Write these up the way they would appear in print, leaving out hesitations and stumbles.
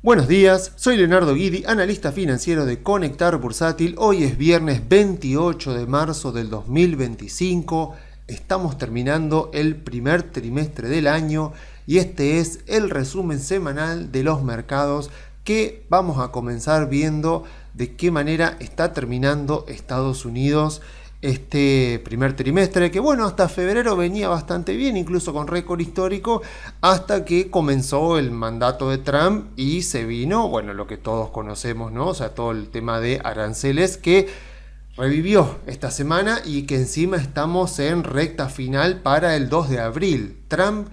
Buenos días, soy Leonardo Guidi, analista financiero de Conectar Bursátil. Hoy es viernes 28 de marzo del 2025. Estamos terminando el primer trimestre del año y este es el resumen semanal de los mercados que vamos a comenzar viendo de qué manera está terminando Estados Unidos este primer trimestre, que bueno, hasta febrero venía bastante bien, incluso con récord histórico, hasta que comenzó el mandato de Trump y se vino, bueno, lo que todos conocemos, ¿no? O sea, todo el tema de aranceles que revivió esta semana y que encima estamos en recta final para el 2 de abril. Trump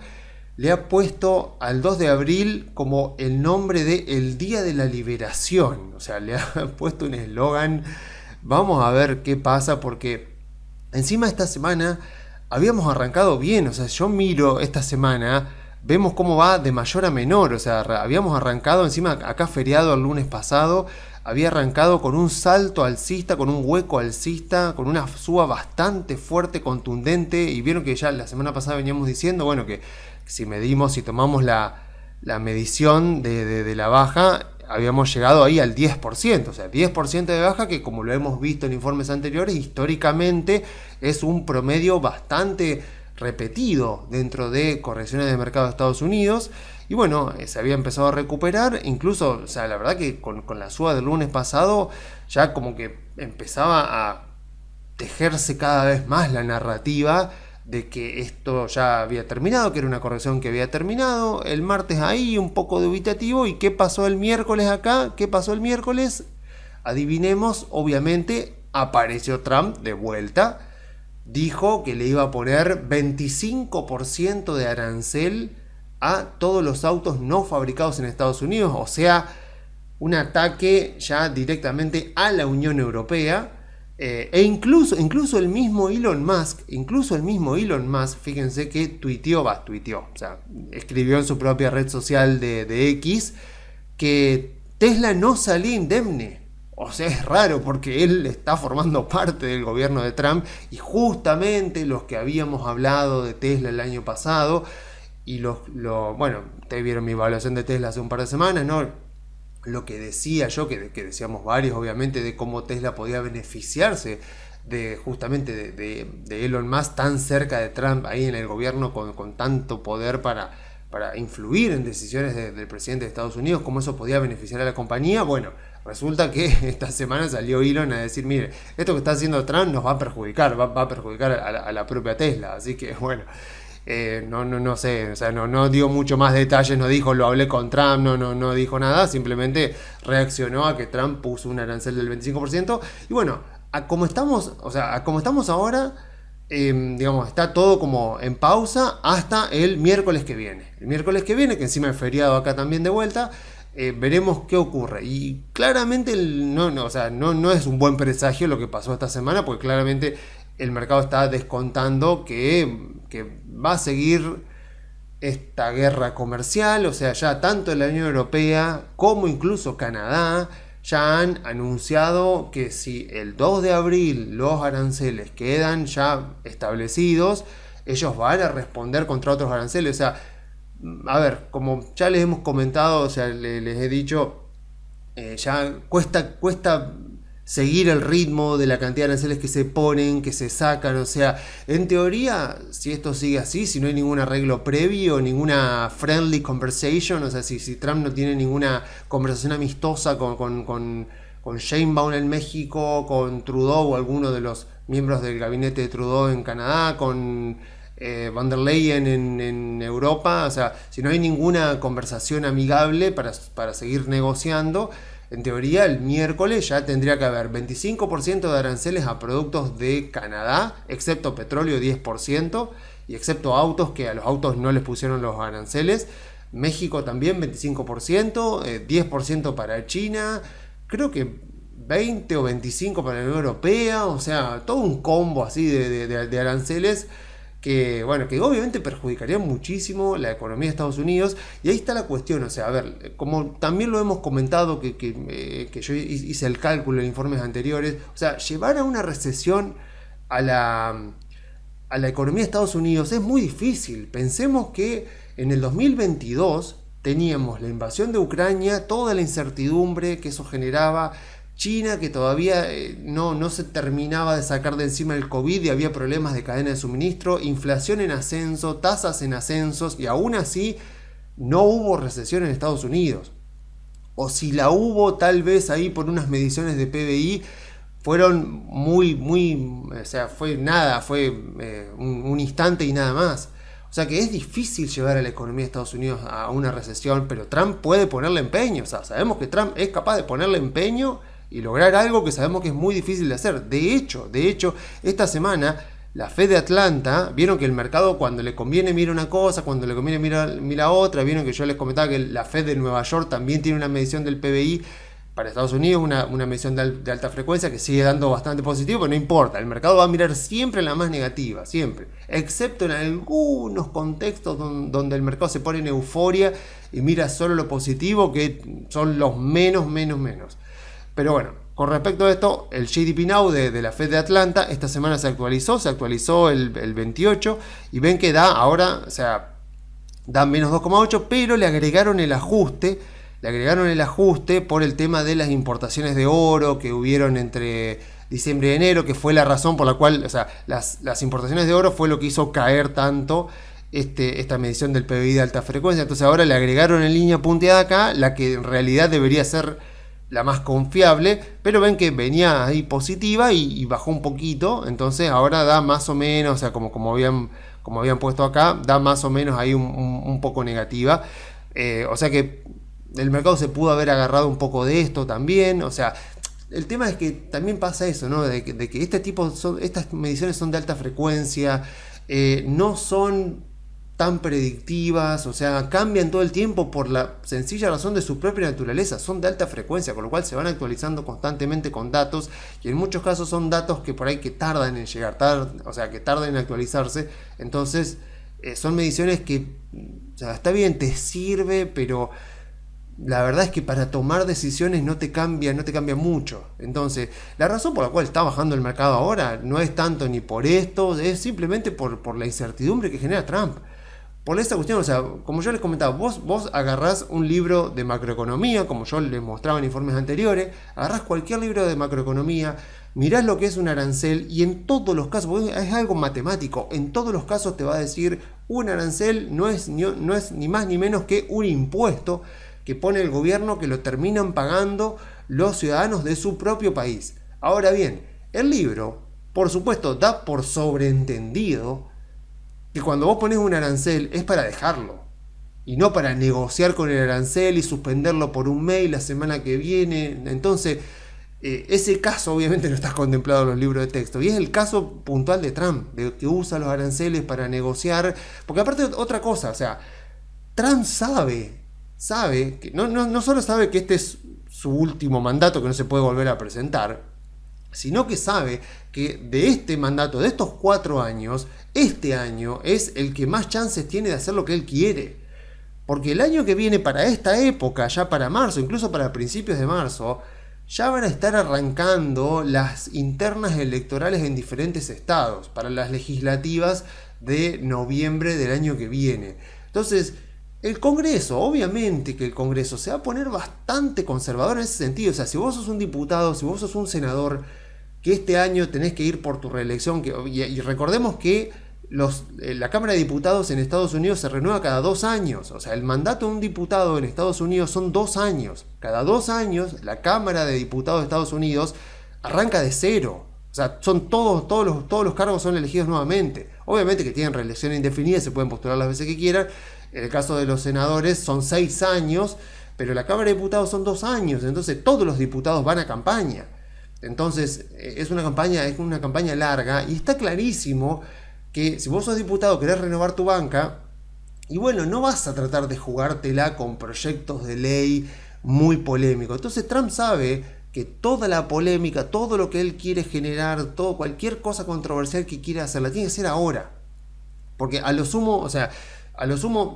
le ha puesto al 2 de abril como el nombre de el Día de la Liberación, o sea, le ha puesto un eslogan. Vamos a ver qué pasa, porque encima esta semana habíamos arrancado bien. O sea, yo miro esta semana, vemos cómo va de mayor a menor. O sea, habíamos arrancado, encima acá feriado el lunes pasado, había arrancado con un salto alcista, con un hueco alcista, con una suba bastante fuerte, contundente. Y vieron que ya la semana pasada veníamos diciendo, bueno, que si tomamos la medición de la baja, habíamos llegado ahí al 10%, o sea, 10% de baja, que como lo hemos visto en informes anteriores, históricamente es un promedio bastante repetido dentro de correcciones de mercado de Estados Unidos. Y bueno, se había empezado a recuperar, incluso, o sea, la verdad que con la suba del lunes pasado, ya como que empezaba a tejerse cada vez más la narrativa de que esto ya había terminado, que era una corrección que había terminado. El martes ahí un poco dubitativo. ¿Y qué pasó el miércoles acá? ¿Qué pasó el miércoles? Adivinemos, obviamente apareció Trump de vuelta. Dijo que le iba a poner 25% de arancel a todos los autos no fabricados en Estados Unidos. O sea, un ataque ya directamente a la Unión Europea. E incluso el mismo Elon Musk, fíjense que tuiteó, o sea, escribió en su propia red social de X que Tesla no salía indemne. O sea, es raro porque él está formando parte del gobierno de Trump y justamente los que habíamos hablado de Tesla el año pasado y bueno, ustedes vieron mi evaluación de Tesla hace un par de semanas, ¿no? Lo que decía yo, que decíamos varios, obviamente, de cómo Tesla podía beneficiarse justamente de Elon Musk tan cerca de Trump ahí en el gobierno con tanto poder para influir en decisiones del presidente de Estados Unidos, cómo eso podía beneficiar a la compañía. Bueno, resulta que esta semana salió Elon a decir, mire, esto que está haciendo Trump nos va a perjudicar, va a perjudicar a la propia Tesla. Así que bueno, no sé, o sea, no dio mucho más detalles, no dijo lo hablé con Trump, no dijo nada, simplemente reaccionó a que Trump puso un arancel del 25%. Y bueno, como estamos ahora, digamos, está todo como en pausa hasta el miércoles que viene. El miércoles que viene, que encima es feriado acá también de vuelta, veremos qué ocurre. Y claramente no es un buen presagio lo que pasó esta semana, porque claramente el mercado está descontando que va a seguir esta guerra comercial. O sea, ya tanto la Unión Europea como incluso Canadá ya han anunciado que si el 2 de abril los aranceles quedan ya establecidos, ellos van a responder contra otros aranceles. O sea, a ver, como ya les hemos comentado, o sea, les he dicho, ya cuesta seguir el ritmo de la cantidad de aranceles que se ponen, que se sacan. O sea, en teoría, si esto sigue así, si no hay ningún arreglo previo, ninguna friendly conversation, o sea, si Trump no tiene ninguna conversación amistosa con Sheinbaum en México, con Trudeau o alguno de los miembros del gabinete de Trudeau en Canadá, con Van der Leyen en Europa, o sea, si no hay ninguna conversación amigable para seguir negociando, en teoría el miércoles ya tendría que haber 25% de aranceles a productos de Canadá, excepto petróleo 10%, y excepto autos, que a los autos no les pusieron los aranceles. México también 25%, 10% para China, creo que 20 o 25 para la Unión Europea. O sea, todo un combo así de aranceles que, bueno, que obviamente perjudicaría muchísimo la economía de Estados Unidos. Y ahí está la cuestión, o sea, a ver, como también lo hemos comentado, que yo hice el cálculo en informes anteriores, o sea, llevar a una recesión a la economía de Estados Unidos es muy difícil. Pensemos que en el 2022 teníamos la invasión de Ucrania, toda la incertidumbre que eso generaba, China que todavía no se terminaba de sacar de encima el COVID y había problemas de cadena de suministro, inflación en ascenso, tasas en ascensos, y aún así no hubo recesión en Estados Unidos. O si la hubo, tal vez ahí por unas mediciones de PBI, fueron o sea, fue nada, fue un instante y nada más. O sea que es difícil llevar a la economía de Estados Unidos a una recesión, pero Trump puede ponerle empeño. O sea, sabemos que Trump es capaz de ponerle empeño y lograr algo que sabemos que es muy difícil de hacer. De hecho, esta semana la Fed de Atlanta, vieron que el mercado cuando le conviene mira una cosa, cuando le conviene mira otra. Vieron que yo les comentaba que la Fed de Nueva York también tiene una medición del PBI para Estados Unidos, una medición de alta frecuencia que sigue dando bastante positivo, pero no importa, el mercado va a mirar siempre la más negativa, siempre, excepto en algunos contextos donde el mercado se pone en euforia y mira solo lo positivo, que son los menos. Pero bueno, con respecto a esto, el GDP Now de la Fed de Atlanta esta semana se actualizó el 28, y ven que da ahora, o sea, da menos 2,8, pero le agregaron el ajuste por el tema de las importaciones de oro que hubieron entre diciembre y enero, que fue la razón por la cual, o sea, las importaciones de oro fue lo que hizo caer tanto esta medición del PBI de alta frecuencia. Entonces ahora le agregaron en línea punteada acá la que en realidad debería ser la más confiable, pero ven que venía ahí positiva y bajó un poquito. Entonces ahora da más o menos, o sea, como habían puesto acá, da más o menos ahí un poco negativa. O sea que el mercado se pudo haber agarrado un poco de esto también. O sea, el tema es que también pasa eso, ¿no? De que estas mediciones son de alta frecuencia, no son tan predictivas, o sea, cambian todo el tiempo por la sencilla razón de su propia naturaleza, son de alta frecuencia, con lo cual se van actualizando constantemente con datos, y en muchos casos son datos que por ahí que tardan en llegar, o sea, que tardan en actualizarse. Entonces son mediciones que, o sea, está bien, te sirve, pero la verdad es que para tomar decisiones no te cambia mucho. Entonces, la razón por la cual está bajando el mercado ahora no es tanto ni por esto, es simplemente por la incertidumbre que genera Trump. Por esta cuestión, o sea, como yo les comentaba, vos agarrás un libro de macroeconomía, como yo les mostraba en informes anteriores, agarrás cualquier libro de macroeconomía, mirás lo que es un arancel, y en todos los casos, es algo matemático, en todos los casos te va a decir, un arancel no es ni más ni menos que un impuesto que pone el gobierno, que lo terminan pagando los ciudadanos de su propio país. Ahora bien, el libro, por supuesto, da por sobreentendido que cuando vos pones un arancel es para dejarlo, y no para negociar con el arancel y suspenderlo por un mes la semana que viene. Entonces, ese caso obviamente no está contemplado en los libros de texto, y es el caso puntual de Trump, de que usa los aranceles para negociar, porque aparte otra cosa, o sea, Trump sabe que no solo sabe que este es su último mandato, que no se puede volver a presentar, sino que sabe que de este mandato, de estos 4 años, este año es el que más chances tiene de hacer lo que él quiere. Porque el año que viene, para esta época, ya para marzo, incluso para principios de marzo, ya van a estar arrancando las internas electorales en diferentes estados, para las legislativas de noviembre del año que viene. Entonces, el Congreso, obviamente que el Congreso se va a poner bastante conservador en ese sentido. O sea, si vos sos un diputado, si vos sos un senador, que este año tenés que ir por tu reelección, y recordemos que la Cámara de Diputados en Estados Unidos se renueva cada 2 años. O sea, el mandato de un diputado en Estados Unidos son 2 años. Cada 2 años la Cámara de Diputados de Estados Unidos arranca de cero. O sea, son todos los cargos son elegidos nuevamente. Obviamente que tienen reelección indefinida y se pueden postular las veces que quieran. En el caso de los senadores son 6 años, pero la Cámara de Diputados son 2 años. Entonces todos los diputados van a campaña. Entonces es una campaña larga, y está clarísimo que si vos sos diputado querés renovar tu banca, y bueno, no vas a tratar de jugártela con proyectos de ley muy polémicos. Entonces Trump sabe que toda la polémica, todo lo que él quiere generar, cualquier cosa controversial que quiera hacer, la tiene que hacer ahora. Porque a lo sumo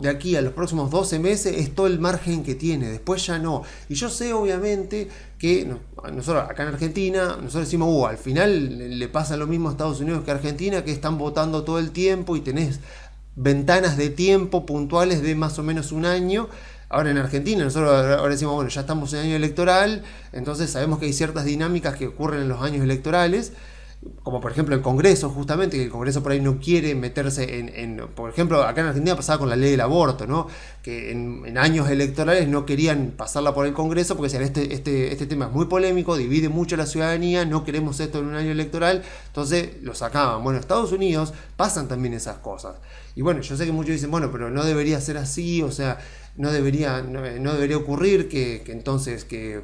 de aquí a los próximos 12 meses es todo el margen que tiene, después ya no. Y yo sé obviamente que nosotros acá en Argentina, nosotros decimos, al final le pasa lo mismo a Estados Unidos que a Argentina, que están votando todo el tiempo y tenés ventanas de tiempo puntuales de más o menos un año. Ahora en Argentina nosotros ahora decimos, bueno, ya estamos en año electoral, entonces sabemos que hay ciertas dinámicas que ocurren en los años electorales, como por ejemplo el Congreso, justamente, que el Congreso por ahí no quiere meterse por ejemplo, acá en Argentina pasaba con la ley del aborto, ¿no? Que en años electorales no querían pasarla por el Congreso porque decían, este tema es muy polémico, divide mucho a la ciudadanía, no queremos esto en un año electoral, entonces lo sacaban. Bueno, en Estados Unidos pasan también esas cosas. Y bueno, yo sé que muchos dicen, bueno, pero no debería ser así, o sea, no debería ocurrir que entonces que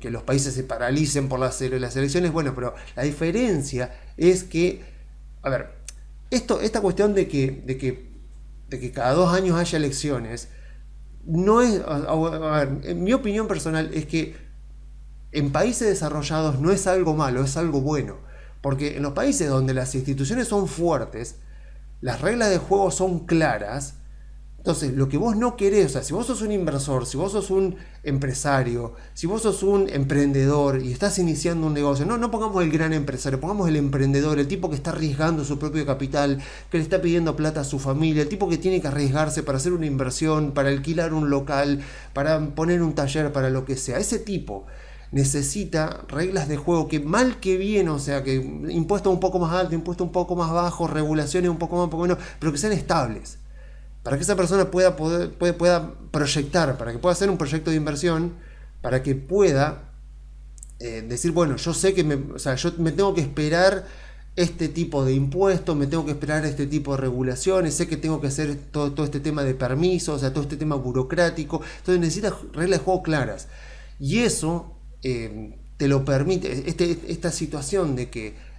los países se paralicen por las elecciones. Bueno, pero la diferencia es que, a ver, esta cuestión de que cada 2 años haya elecciones, no es, a ver, en mi opinión personal es que en países desarrollados no es algo malo, es algo bueno. Porque en los países donde las instituciones son fuertes, las reglas de juego son claras. Entonces, lo que vos no querés, o sea, si vos sos un inversor, si vos sos un empresario, si vos sos un emprendedor y estás iniciando un negocio, no pongamos el gran empresario, pongamos el emprendedor, el tipo que está arriesgando su propio capital, que le está pidiendo plata a su familia, el tipo que tiene que arriesgarse para hacer una inversión, para alquilar un local, para poner un taller, para lo que sea. Ese tipo necesita reglas de juego que mal que bien, o sea, que impuestos un poco más altos, impuestos un poco más bajos, regulaciones un poco más, un poco menos, pero que sean estables. Para que esa persona pueda proyectar, para que pueda hacer un proyecto de inversión, para que pueda decir, bueno, yo sé que yo me tengo que esperar este tipo de impuestos, me tengo que esperar este tipo de regulaciones, sé que tengo que hacer todo este tema de permisos, o sea, todo este tema burocrático. Entonces necesitas reglas de juego claras. Y eso te lo permite, esta situación de que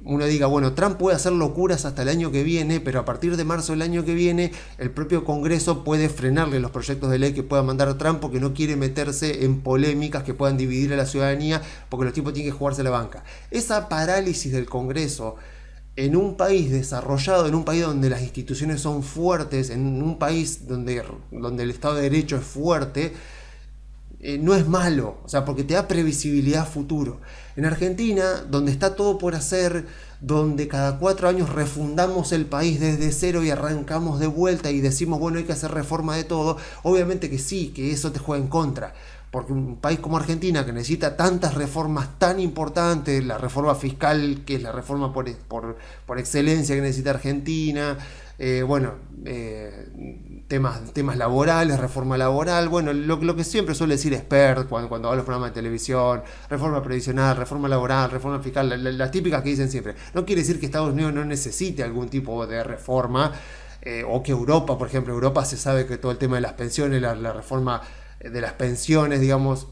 uno diga, bueno, Trump puede hacer locuras hasta el año que viene, pero a partir de marzo del año que viene el propio Congreso puede frenarle los proyectos de ley que pueda mandar Trump porque no quiere meterse en polémicas que puedan dividir a la ciudadanía, porque los tipos tienen que jugarse la banca. Esa parálisis del Congreso en un país desarrollado, en un país donde las instituciones son fuertes, en un país donde el Estado de Derecho es fuerte, no es malo, o sea, porque te da previsibilidad a futuro. En Argentina, donde está todo por hacer, donde cada 4 años refundamos el país desde cero y arrancamos de vuelta y decimos, bueno, hay que hacer reforma de todo, obviamente que sí, que eso te juega en contra. Porque un país como Argentina, que necesita tantas reformas tan importantes, la reforma fiscal, que es la reforma por excelencia que necesita Argentina, temas laborales, reforma laboral, bueno, lo que siempre suele decir expert cuando va a los programas de televisión, reforma previsional, reforma laboral, reforma fiscal, las típicas que dicen siempre. No quiere decir que Estados Unidos no necesite algún tipo de reforma, o que Europa, por ejemplo, Europa se sabe que todo el tema de las pensiones, la reforma de las pensiones, digamos,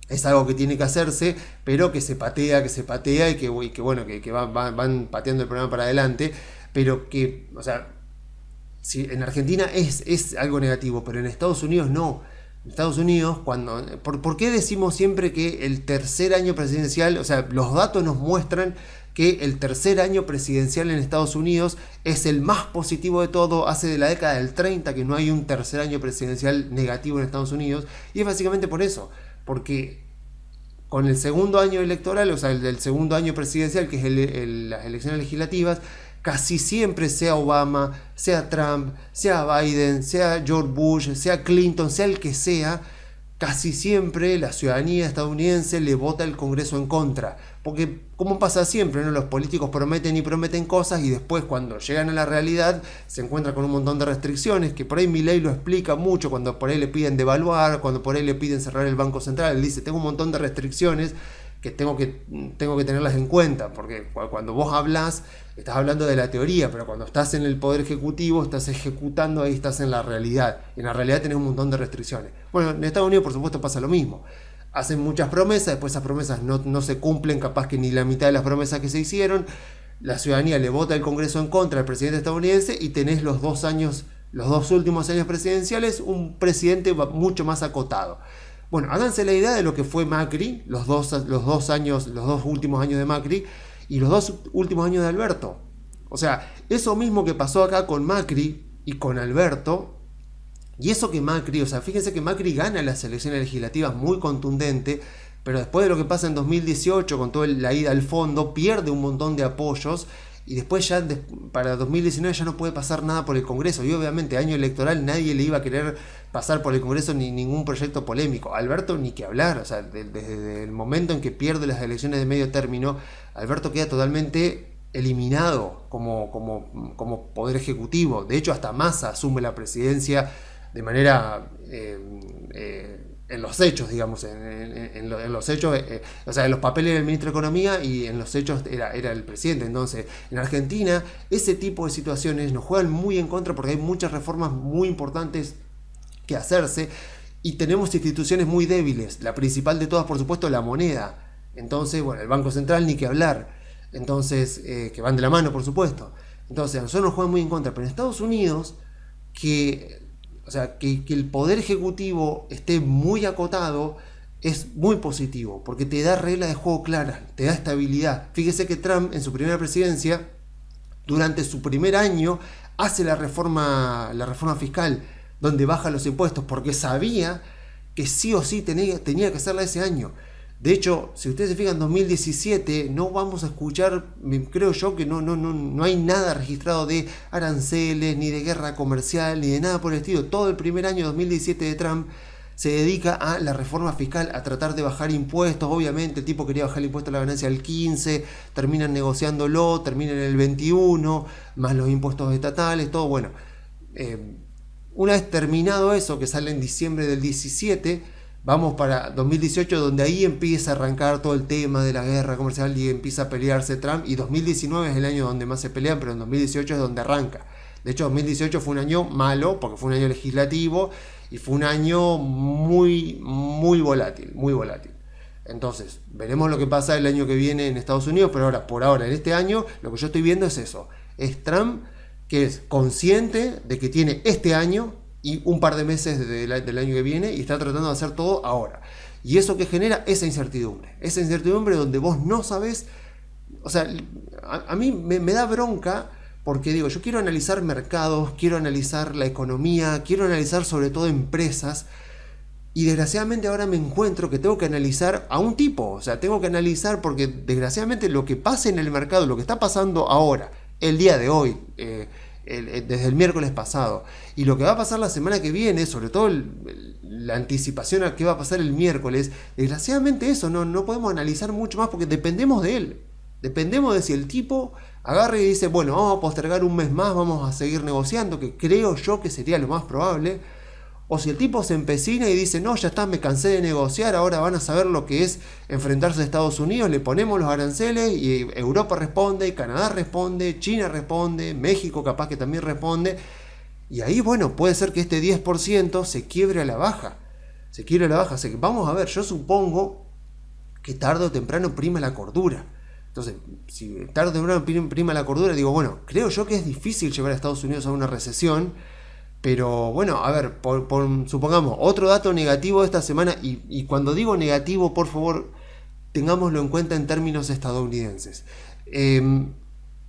es algo que tiene que hacerse, pero que se patea y que van pateando el programa para adelante, pero que, o sea, si en Argentina es algo negativo, pero en Estados Unidos no. En Estados Unidos, ¿por qué decimos siempre que el tercer año presidencial, o sea, los datos nos muestran que el tercer año presidencial en Estados Unidos es el más positivo de todo? Hace de la década del 30 que no hay un tercer año presidencial negativo en Estados Unidos, y es básicamente por eso, porque con el segundo año electoral, o sea, el segundo año presidencial, que es las elecciones legislativas, casi siempre, sea Obama, sea Trump, sea Biden, sea George Bush, sea Clinton, sea el que sea, casi siempre la ciudadanía estadounidense le vota al Congreso en contra. Porque, como pasa siempre, ¿no? Los políticos prometen y prometen cosas y después, cuando llegan a la realidad, se encuentran con un montón de restricciones, que por ahí Milei lo explica mucho, cuando por ahí le piden devaluar, cuando por ahí le piden cerrar el Banco Central. Él dice, tengo un montón de restricciones que tengo que tenerlas en cuenta, porque cuando vos hablas, estás hablando de la teoría, pero cuando estás en el Poder Ejecutivo, estás ejecutando, ahí estás en la realidad. Y en la realidad tenés un montón de restricciones. Bueno, en Estados Unidos, por supuesto, pasa lo mismo. Hacen muchas promesas, después esas promesas no se cumplen, capaz que ni la mitad de las promesas que se hicieron. La ciudadanía le vota al Congreso en contra del presidente estadounidense y tenés los dos últimos años presidenciales, un presidente mucho más acotado. Bueno, háganse la idea de lo que fue Macri, los dos últimos años de Macri y los 2 últimos años de Alberto. O sea, eso mismo que pasó acá con Macri y con Alberto, y eso que Macri, o sea, fíjense que Macri gana las elecciones legislativas muy contundente, pero después de lo que pasa en 2018 con toda la ida al fondo, pierde un montón de apoyos y después ya para 2019 ya no puede pasar nada por el Congreso, y obviamente año electoral nadie le iba a querer pasar por el Congreso ni ningún proyecto polémico. Alberto ni que hablar, o sea, desde el momento en que pierde las elecciones de medio término, Alberto queda totalmente eliminado como poder ejecutivo. De hecho, hasta Massa asume la presidencia de manera en los hechos, digamos, en los hechos, o sea, en los papeles era el ministro de Economía y en los hechos era el presidente. Entonces, en Argentina, ese tipo de situaciones nos juegan muy en contra porque hay muchas reformas muy importantes que hacerse y tenemos instituciones muy débiles. La principal de todas, por supuesto, la moneda. Entonces, bueno, el Banco Central ni que hablar. Entonces, que van de la mano, por supuesto. Entonces, a nosotros nos juegan muy en contra. Pero en Estados Unidos, o sea, que el poder ejecutivo esté muy acotado es muy positivo, porque te da reglas de juego claras, te da estabilidad. Fíjese que Trump en su primera presidencia, durante su primer año, hace la reforma fiscal, donde baja los impuestos, porque sabía que sí o sí tenía que hacerla ese año. De hecho, si ustedes se fijan, en 2017 no vamos a escuchar, creo yo que no hay nada registrado de aranceles, ni de guerra comercial, ni de nada por el estilo. Todo el primer año 2017 de Trump se dedica a la reforma fiscal, a tratar de bajar impuestos. Obviamente el tipo quería bajar el impuesto a la ganancia al 15, terminan negociándolo, terminan en el 21, más los impuestos estatales, todo bueno. Una vez terminado eso, que sale en diciembre del 17, vamos para 2018, donde ahí empieza a arrancar todo el tema de la guerra comercial y empieza a pelearse Trump. Y 2019 es el año donde más se pelean, pero en 2018 es donde arranca. De hecho, 2018 fue un año malo, porque fue un año legislativo y fue un año muy volátil, muy volátil. Entonces, veremos lo que pasa el año que viene en Estados Unidos, pero por ahora, en este año, lo que yo estoy viendo es eso. Es Trump que es consciente de que tiene este año y un par de meses del año que viene y está tratando de hacer todo ahora. Y eso que genera esa incertidumbre donde vos no sabés, o sea, a mí me da bronca porque digo, yo quiero analizar mercados, quiero analizar la economía, quiero analizar sobre todo empresas, y desgraciadamente ahora me encuentro que tengo que analizar a un tipo, o sea, tengo que analizar porque desgraciadamente lo que pasa en el mercado, lo que está pasando ahora, el día de hoy, desde el miércoles pasado, y lo que va a pasar la semana que viene, sobre todo la anticipación a qué va a pasar el miércoles, desgraciadamente eso no podemos analizar mucho más porque dependemos de él. Dependemos de si el tipo agarra y dice, bueno, vamos a postergar un mes más, vamos a seguir negociando, que creo yo que sería lo más probable. O si el tipo se empecina y dice, no, ya está, me cansé de negociar, ahora van a saber lo que es enfrentarse a Estados Unidos, le ponemos los aranceles y Europa responde, Canadá responde, China responde, México capaz que también responde. Y ahí, bueno, puede ser que este 10% se quiebre a la baja. Así que vamos a ver, yo supongo que tarde o temprano prima la cordura. Entonces, si tarde o temprano prima la cordura, digo, bueno, creo yo que es difícil llevar a Estados Unidos a una recesión. Pero bueno, a ver, supongamos, otro dato negativo de esta semana, y cuando digo negativo, por favor, tengámoslo en cuenta en términos estadounidenses. Creo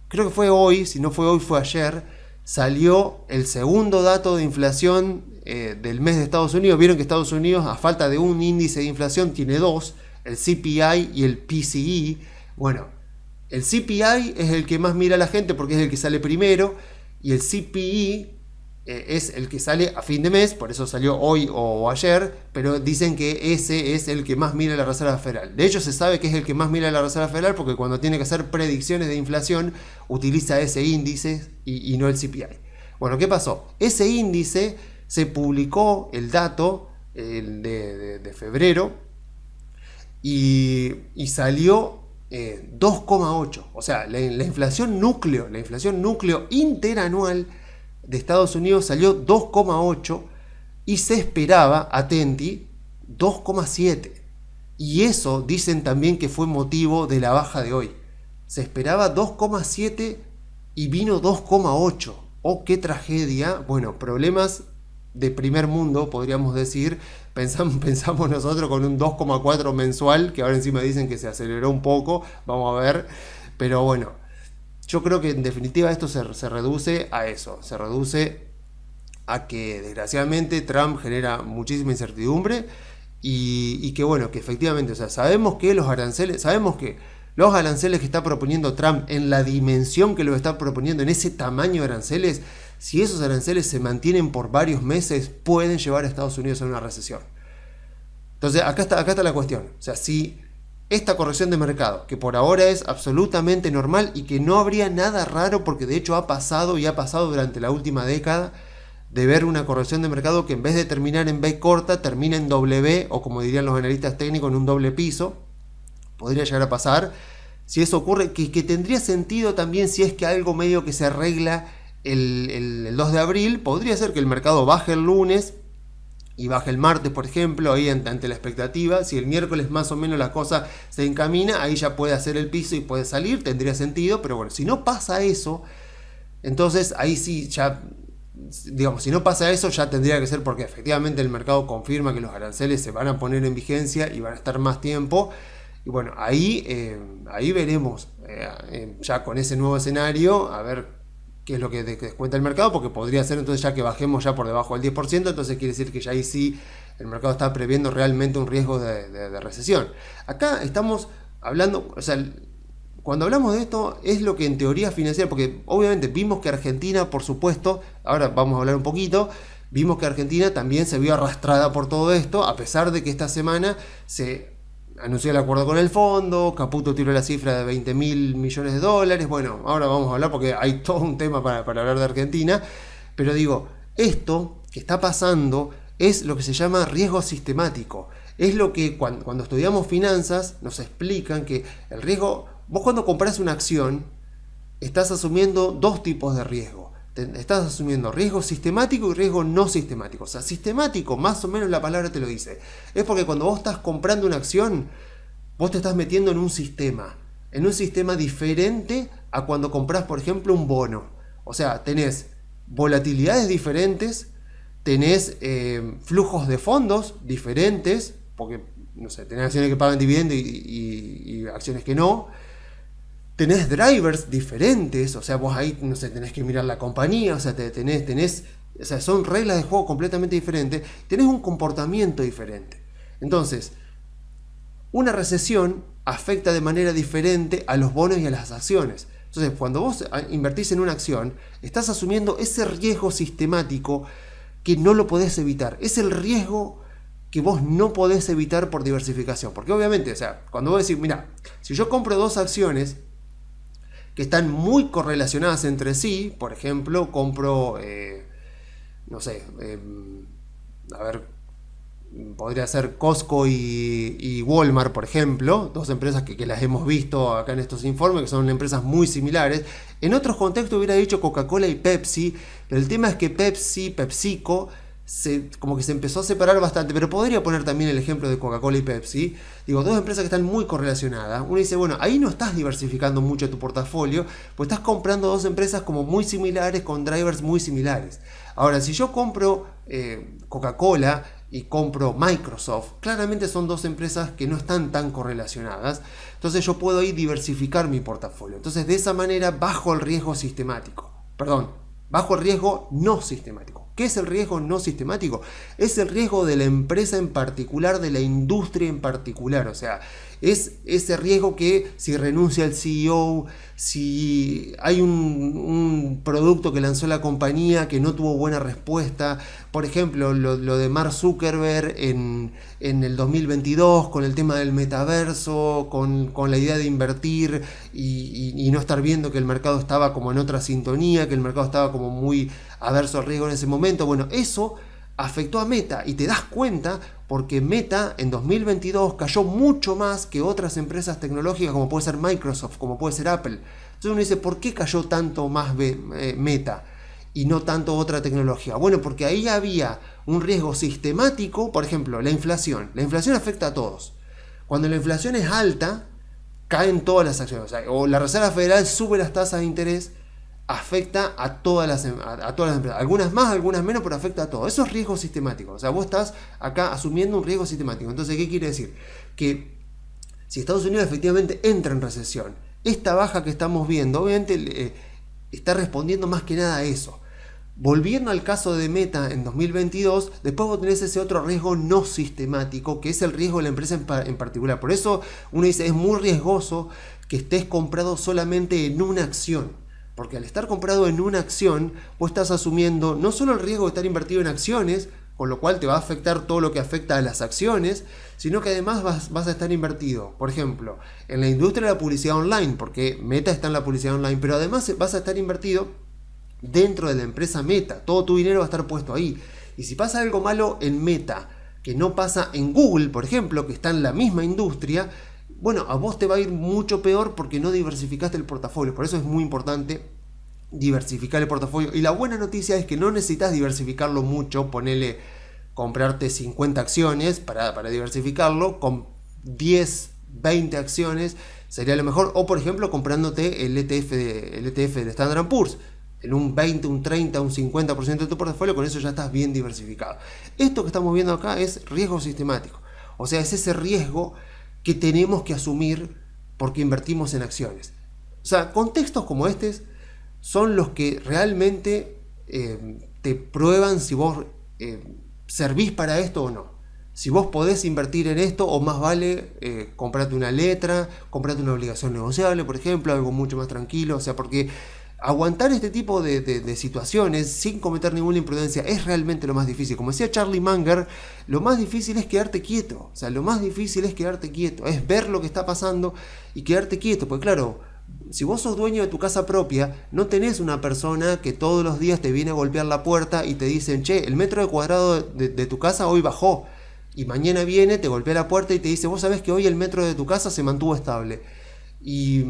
que fue hoy, si no fue hoy, fue ayer, salió el segundo dato de inflación del mes de Estados Unidos. Vieron que Estados Unidos, a falta de un índice de inflación, tiene dos, el CPI y el PCE. Bueno, el CPI es el que más mira la gente porque es el que sale primero, y el CPE es el que sale a fin de mes, por eso salió hoy o ayer, pero dicen que ese es el que más mira la Reserva Federal. De hecho, se sabe que es el que más mira la Reserva Federal porque cuando tiene que hacer predicciones de inflación utiliza ese índice y no el CPI. Bueno, ¿qué pasó? Ese índice se publicó, el dato de febrero, y salió 2,8. O sea, la inflación núcleo interanual de Estados Unidos salió 2,8 y se esperaba, atenti, 2,7. Y eso dicen también que fue motivo de la baja de hoy. Se esperaba 2,7 y vino 2,8. ¡Oh, qué tragedia! Bueno, problemas de primer mundo, podríamos decir. Pensamos nosotros con un 2,4 mensual, que ahora encima dicen que se aceleró un poco. Vamos a ver. Pero bueno, yo creo que en definitiva esto se reduce a eso, se reduce a que desgraciadamente Trump genera muchísima incertidumbre y que bueno, que efectivamente, o sea, sabemos que los aranceles, sabemos que los aranceles que está proponiendo Trump en la dimensión que lo está proponiendo, en ese tamaño de aranceles, si esos aranceles se mantienen por varios meses, pueden llevar a Estados Unidos a una recesión. Entonces, acá está la cuestión. O sea, si esta corrección de mercado, que por ahora es absolutamente normal y que no habría nada raro, porque de hecho ha pasado y ha pasado durante la última década, de ver una corrección de mercado que en vez de terminar en B corta, termina en W, o como dirían los analistas técnicos, en un doble piso. Podría llegar a pasar. Si eso ocurre, que tendría sentido también si es que algo medio que se arregla el 2 de abril, podría ser que el mercado baje el lunes y baje el martes, por ejemplo, ahí ante la expectativa. Si el miércoles más o menos la cosa se encamina, ahí ya puede hacer el piso y puede salir, tendría sentido. Pero bueno, si no pasa eso, entonces ahí sí ya, digamos, si no pasa eso, ya tendría que ser porque efectivamente el mercado confirma que los aranceles se van a poner en vigencia y van a estar más tiempo. Y bueno, ahí veremos ya con ese nuevo escenario, a ver qué es lo que descuenta el mercado, porque podría ser entonces ya que bajemos ya por debajo del 10%, entonces quiere decir que ya ahí sí el mercado está previendo realmente un riesgo de recesión. Acá estamos hablando, o sea, cuando hablamos de esto es lo que en teoría financiera, porque obviamente vimos que Argentina, por supuesto, ahora vamos a hablar un poquito, vimos que Argentina también se vio arrastrada por todo esto, a pesar de que esta semana se anunció el acuerdo con el fondo, Caputo tiró la cifra de 20.000 millones de dólares. Bueno, ahora vamos a hablar porque hay todo un tema para hablar de Argentina. Pero digo, esto que está pasando es lo que se llama riesgo sistemático. Es lo que cuando estudiamos finanzas nos explican que el riesgo, vos cuando compras una acción, estás asumiendo dos tipos de riesgo. Estás asumiendo riesgo sistemático y riesgo no sistemático. O sea, sistemático, más o menos la palabra te lo dice. Es porque cuando vos estás comprando una acción, vos te estás metiendo en un sistema diferente a cuando compras, por ejemplo, un bono. O sea, tenés volatilidades diferentes, tenés flujos de fondos diferentes, porque, no sé, tenés acciones que pagan dividendo y acciones que no. Tenés drivers diferentes, o sea, vos ahí, no sé, tenés que mirar la compañía, o sea, o sea, son reglas de juego completamente diferentes, tenés un comportamiento diferente. Entonces, una recesión afecta de manera diferente a los bonos y a las acciones. Entonces, cuando vos invertís en una acción, estás asumiendo ese riesgo sistemático que no lo podés evitar. Es el riesgo que vos no podés evitar por diversificación. Porque obviamente, o sea, cuando vos decís, mira, si yo compro dos acciones que están muy correlacionadas entre sí, por ejemplo, compro, no sé, a ver, podría ser Costco y Walmart, por ejemplo, dos empresas que las hemos visto acá en estos informes, que son empresas muy similares. En otros contextos hubiera dicho Coca-Cola y Pepsi, pero el tema es que PepsiCo, como que se empezó a separar bastante, pero podría poner también el ejemplo de Coca-Cola y Pepsi. Digo, dos empresas que están muy correlacionadas. Uno dice, bueno, ahí no estás diversificando mucho tu portafolio, pues estás comprando dos empresas como muy similares, con drivers muy similares. Ahora, si yo compro Coca-Cola y compro Microsoft, claramente son dos empresas que no están tan correlacionadas, entonces yo puedo ahí diversificar mi portafolio. Entonces, de esa manera bajo el riesgo sistemático. Perdón, bajo el riesgo no sistemático. ¿Qué es el riesgo no sistemático? Es el riesgo de la empresa en particular, de la industria en particular. O sea, es ese riesgo que si renuncia el CEO, si hay un producto que lanzó la compañía que no tuvo buena respuesta. Por ejemplo, lo de Mark Zuckerberg en el 2022 con el tema del metaverso, con la idea de invertir y no estar viendo que el mercado estaba como en otra sintonía, que el mercado estaba como muy averso al riesgo en ese momento. Bueno, eso afectó a Meta y te das cuenta porque Meta en 2022 cayó mucho más que otras empresas tecnológicas como puede ser Microsoft, como puede ser Apple. Entonces uno dice, ¿por qué cayó tanto más Meta y no tanto otra tecnología? Bueno, porque ahí había un riesgo sistemático. Por ejemplo, la inflación. La inflación afecta a todos. Cuando la inflación es alta, caen todas las acciones. O la Reserva Federal sube las tasas de interés, afecta a todas las empresas, algunas más, algunas menos, pero afecta a todo. Eso es riesgo sistemático. O sea, vos estás acá asumiendo un riesgo sistemático. Entonces, ¿qué quiere decir? Que si Estados Unidos efectivamente entra en recesión, esta baja que estamos viendo, obviamente está respondiendo más que nada a eso. Volviendo al caso de Meta en 2022, después vos tenés ese otro riesgo no sistemático, que es el riesgo de la empresa en particular. Por eso uno dice, es muy riesgoso que estés comprado solamente en una acción. Porque al estar comprado en una acción, vos estás asumiendo no solo el riesgo de estar invertido en acciones, con lo cual te va a afectar todo lo que afecta a las acciones, sino que además vas a estar invertido, por ejemplo, en la industria de la publicidad online, porque Meta está en la publicidad online, pero además vas a estar invertido dentro de la empresa Meta. Todo tu dinero va a estar puesto ahí. Y si pasa algo malo en Meta, que no pasa en Google, por ejemplo, que está en la misma industria, bueno, a vos te va a ir mucho peor porque no diversificaste el portafolio. Por eso es muy importante diversificar el portafolio. Y la buena noticia es que no necesitas diversificarlo mucho, comprarte 50 acciones para diversificarlo, con 10, 20 acciones sería lo mejor, o por ejemplo comprándote el ETF del Standard & Poor's, en un 20, un 30, un 50% de tu portafolio, con eso ya estás bien diversificado. Esto que estamos viendo acá es riesgo sistemático, o sea, es ese riesgo que tenemos que asumir porque invertimos en acciones. O sea, contextos como estos son los que realmente te prueban si vos servís para esto o no. Si vos podés invertir en esto, o más vale comprarte una letra, comprarte una obligación negociable, por ejemplo, algo mucho más tranquilo. O sea, porque aguantar este tipo de situaciones sin cometer ninguna imprudencia es realmente lo más difícil. Como decía Charlie Munger, lo más difícil es quedarte quieto. O sea, lo más difícil es quedarte quieto, es ver lo que está pasando y quedarte quieto. Porque claro, si vos sos dueño de tu casa propia, no tenés una persona que todos los días te viene a golpear la puerta y te dicen, che, el metro cuadrado de tu casa hoy bajó. Y mañana viene, te golpea la puerta y te dice, vos sabés que hoy el metro de tu casa se mantuvo estable. Y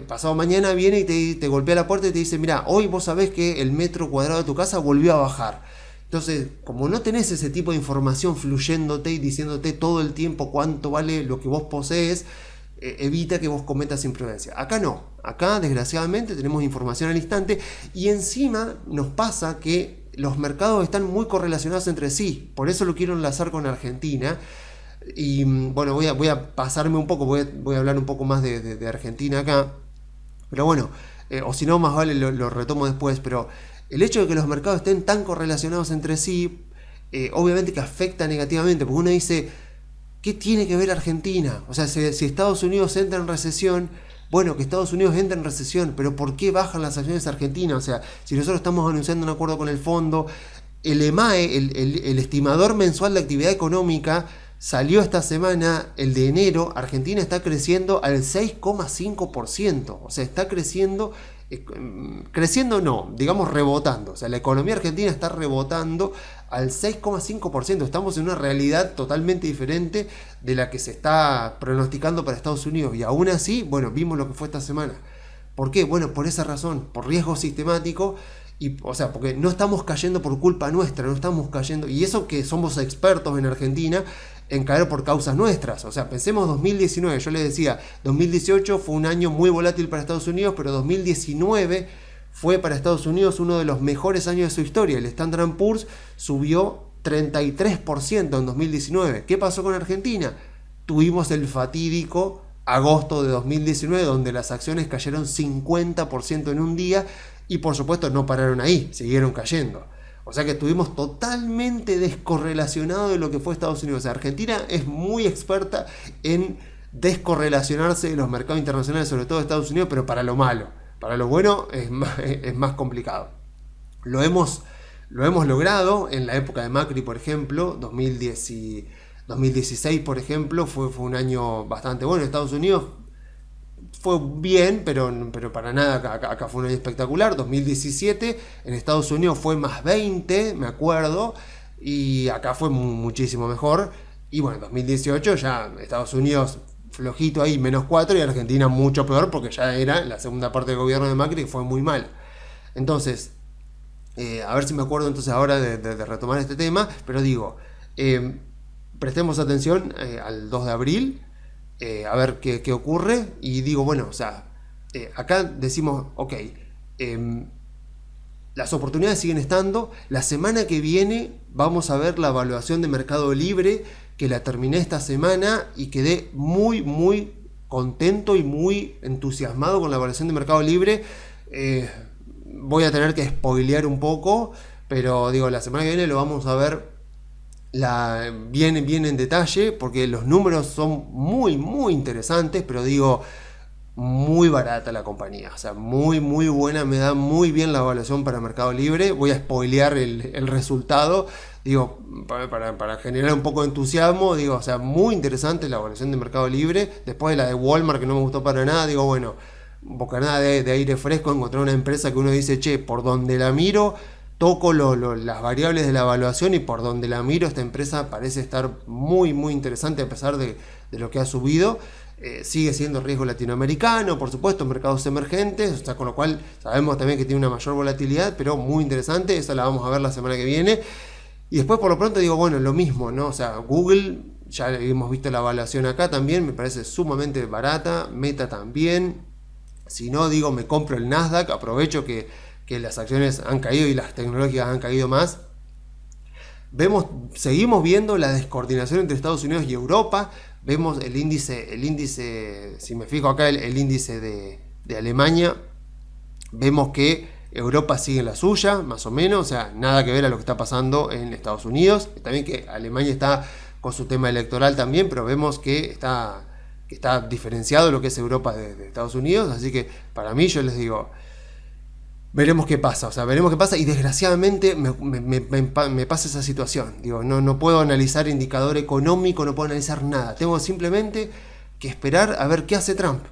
pasado mañana viene y te golpea la puerta y te dice, mira, hoy vos sabés que el metro cuadrado de tu casa volvió a bajar. Entonces, como no tenés ese tipo de información fluyéndote y diciéndote todo el tiempo cuánto vale lo que vos posees, evita que vos cometas imprudencia. Acá no, acá desgraciadamente tenemos información al instante y encima nos pasa que los mercados están muy correlacionados entre sí. Por eso lo quiero enlazar con Argentina. Y bueno, voy a pasarme un poco, voy a hablar un poco más de Argentina acá. Pero bueno, o si no, más vale lo retomo después. Pero el hecho de que los mercados estén tan correlacionados entre sí, obviamente que afecta negativamente. Porque uno dice, ¿qué tiene que ver Argentina? O sea, si Estados Unidos entra en recesión, bueno, que Estados Unidos entre en recesión, pero ¿por qué bajan las acciones argentinas? O sea, si nosotros estamos anunciando un acuerdo con el fondo, el EMAE, el estimador mensual de actividad económica, salió esta semana, el de enero, Argentina está creciendo al 6,5%. O sea, está creciendo no, digamos rebotando. O sea, la economía argentina está rebotando al 6,5%. Estamos en una realidad totalmente diferente de la que se está pronosticando para Estados Unidos. Y aún así, bueno, vimos lo que fue esta semana. ¿Por qué? Bueno, por esa razón, por riesgo sistemático. Y, o sea, porque no estamos cayendo por culpa nuestra, no estamos cayendo. Y eso que somos expertos en Argentina en caer por causas nuestras. O sea, pensemos 2019, yo les decía, 2018 fue un año muy volátil para Estados Unidos, pero 2019 fue para Estados Unidos uno de los mejores años de su historia. El Standard & Poor's subió 33% en 2019. ¿Qué pasó con Argentina? Tuvimos el fatídico agosto de 2019, donde las acciones cayeron 50% en un día y por supuesto no pararon ahí, siguieron cayendo. O sea que estuvimos totalmente descorrelacionados de lo que fue Estados Unidos. O sea, Argentina es muy experta en descorrelacionarse de los mercados internacionales, sobre todo de Estados Unidos, pero para lo malo. Para lo bueno es más complicado. Lo hemos logrado en la época de Macri, por ejemplo, 2016, por ejemplo, fue un año bastante bueno. Estados Unidos fue bien, pero para nada, acá fue un año espectacular. 2017 en Estados Unidos fue más 20, me acuerdo, y acá fue muchísimo mejor. Y bueno, 2018 ya Estados Unidos flojito ahí, menos 4, y Argentina mucho peor, porque ya era la segunda parte del gobierno de Macri, que fue muy mal. Entonces, a ver si me acuerdo entonces ahora de retomar este tema, pero digo, prestemos atención al 2 de abril, a ver qué ocurre, y digo, bueno, o sea, acá decimos, ok, las oportunidades siguen estando. La semana que viene vamos a ver la evaluación de Mercado Libre, que la terminé esta semana y quedé muy, muy contento y muy entusiasmado con la evaluación de Mercado Libre. Voy a tener que spoilear un poco, pero digo, la semana que viene lo vamos a ver bien en detalle, porque los números son muy interesantes, pero digo, muy barata la compañía, o sea, muy buena, me da muy bien la evaluación para Mercado Libre. Voy a spoilear el resultado, digo, para generar un poco de entusiasmo, digo, o sea, muy interesante la evaluación de Mercado Libre, después de la de Walmart que no me gustó para nada, digo, bueno, bocanada de aire fresco, encontrar una empresa que uno dice, che, por donde la miro, toco las variables de la evaluación y por donde la miro, esta empresa parece estar muy interesante a pesar de lo que ha subido. Sigue siendo riesgo latinoamericano, por supuesto, mercados emergentes, o sea, con lo cual sabemos también que tiene una mayor volatilidad, pero muy interesante, esa la vamos a ver la semana que viene. Y después por lo pronto digo, bueno, lo mismo, ¿no? O sea, Google, ya hemos visto la evaluación acá también, me parece sumamente barata, Meta también. Si no, digo, me compro el Nasdaq, aprovecho que las acciones han caído y las tecnológicas han caído más. Seguimos viendo la descoordinación entre Estados Unidos y Europa. Vemos el índice, si me fijo acá, el índice de Alemania. Vemos que Europa sigue en la suya, más o menos, o sea, nada que ver a lo que está pasando en Estados Unidos. También que Alemania está con su tema electoral también, pero vemos que está diferenciado lo que es Europa de Estados Unidos. Así que para mí, yo les digo, veremos qué pasa, o sea, veremos qué pasa y desgraciadamente me pasa esa situación. Digo, no puedo analizar indicador económico, no puedo analizar nada. Tengo simplemente que esperar a ver qué hace Trump,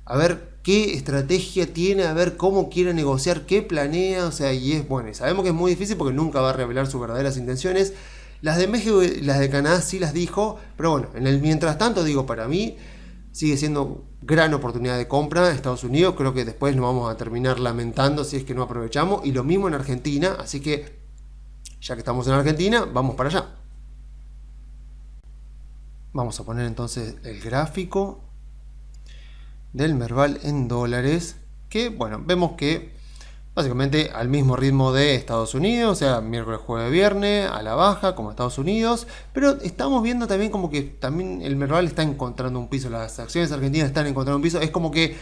a ver qué estrategia tiene, a ver cómo quiere negociar, qué planea, o sea, y es bueno, y sabemos que es muy difícil porque nunca va a revelar sus verdaderas intenciones. Las de México y las de Canadá sí las dijo, pero bueno, mientras tanto, digo, para mí sigue siendo gran oportunidad de compra en Estados Unidos. Creo que después nos vamos a terminar lamentando si es que no aprovechamos. Y lo mismo en Argentina. Así que, ya que estamos en Argentina, vamos para allá. Vamos a poner entonces el gráfico del Merval en dólares. Que, bueno, vemos que básicamente al mismo ritmo de Estados Unidos, o sea, miércoles, jueves, viernes, a la baja, como Estados Unidos, pero estamos viendo también como que también el Merval está encontrando un piso, las acciones argentinas están encontrando un piso, es como que,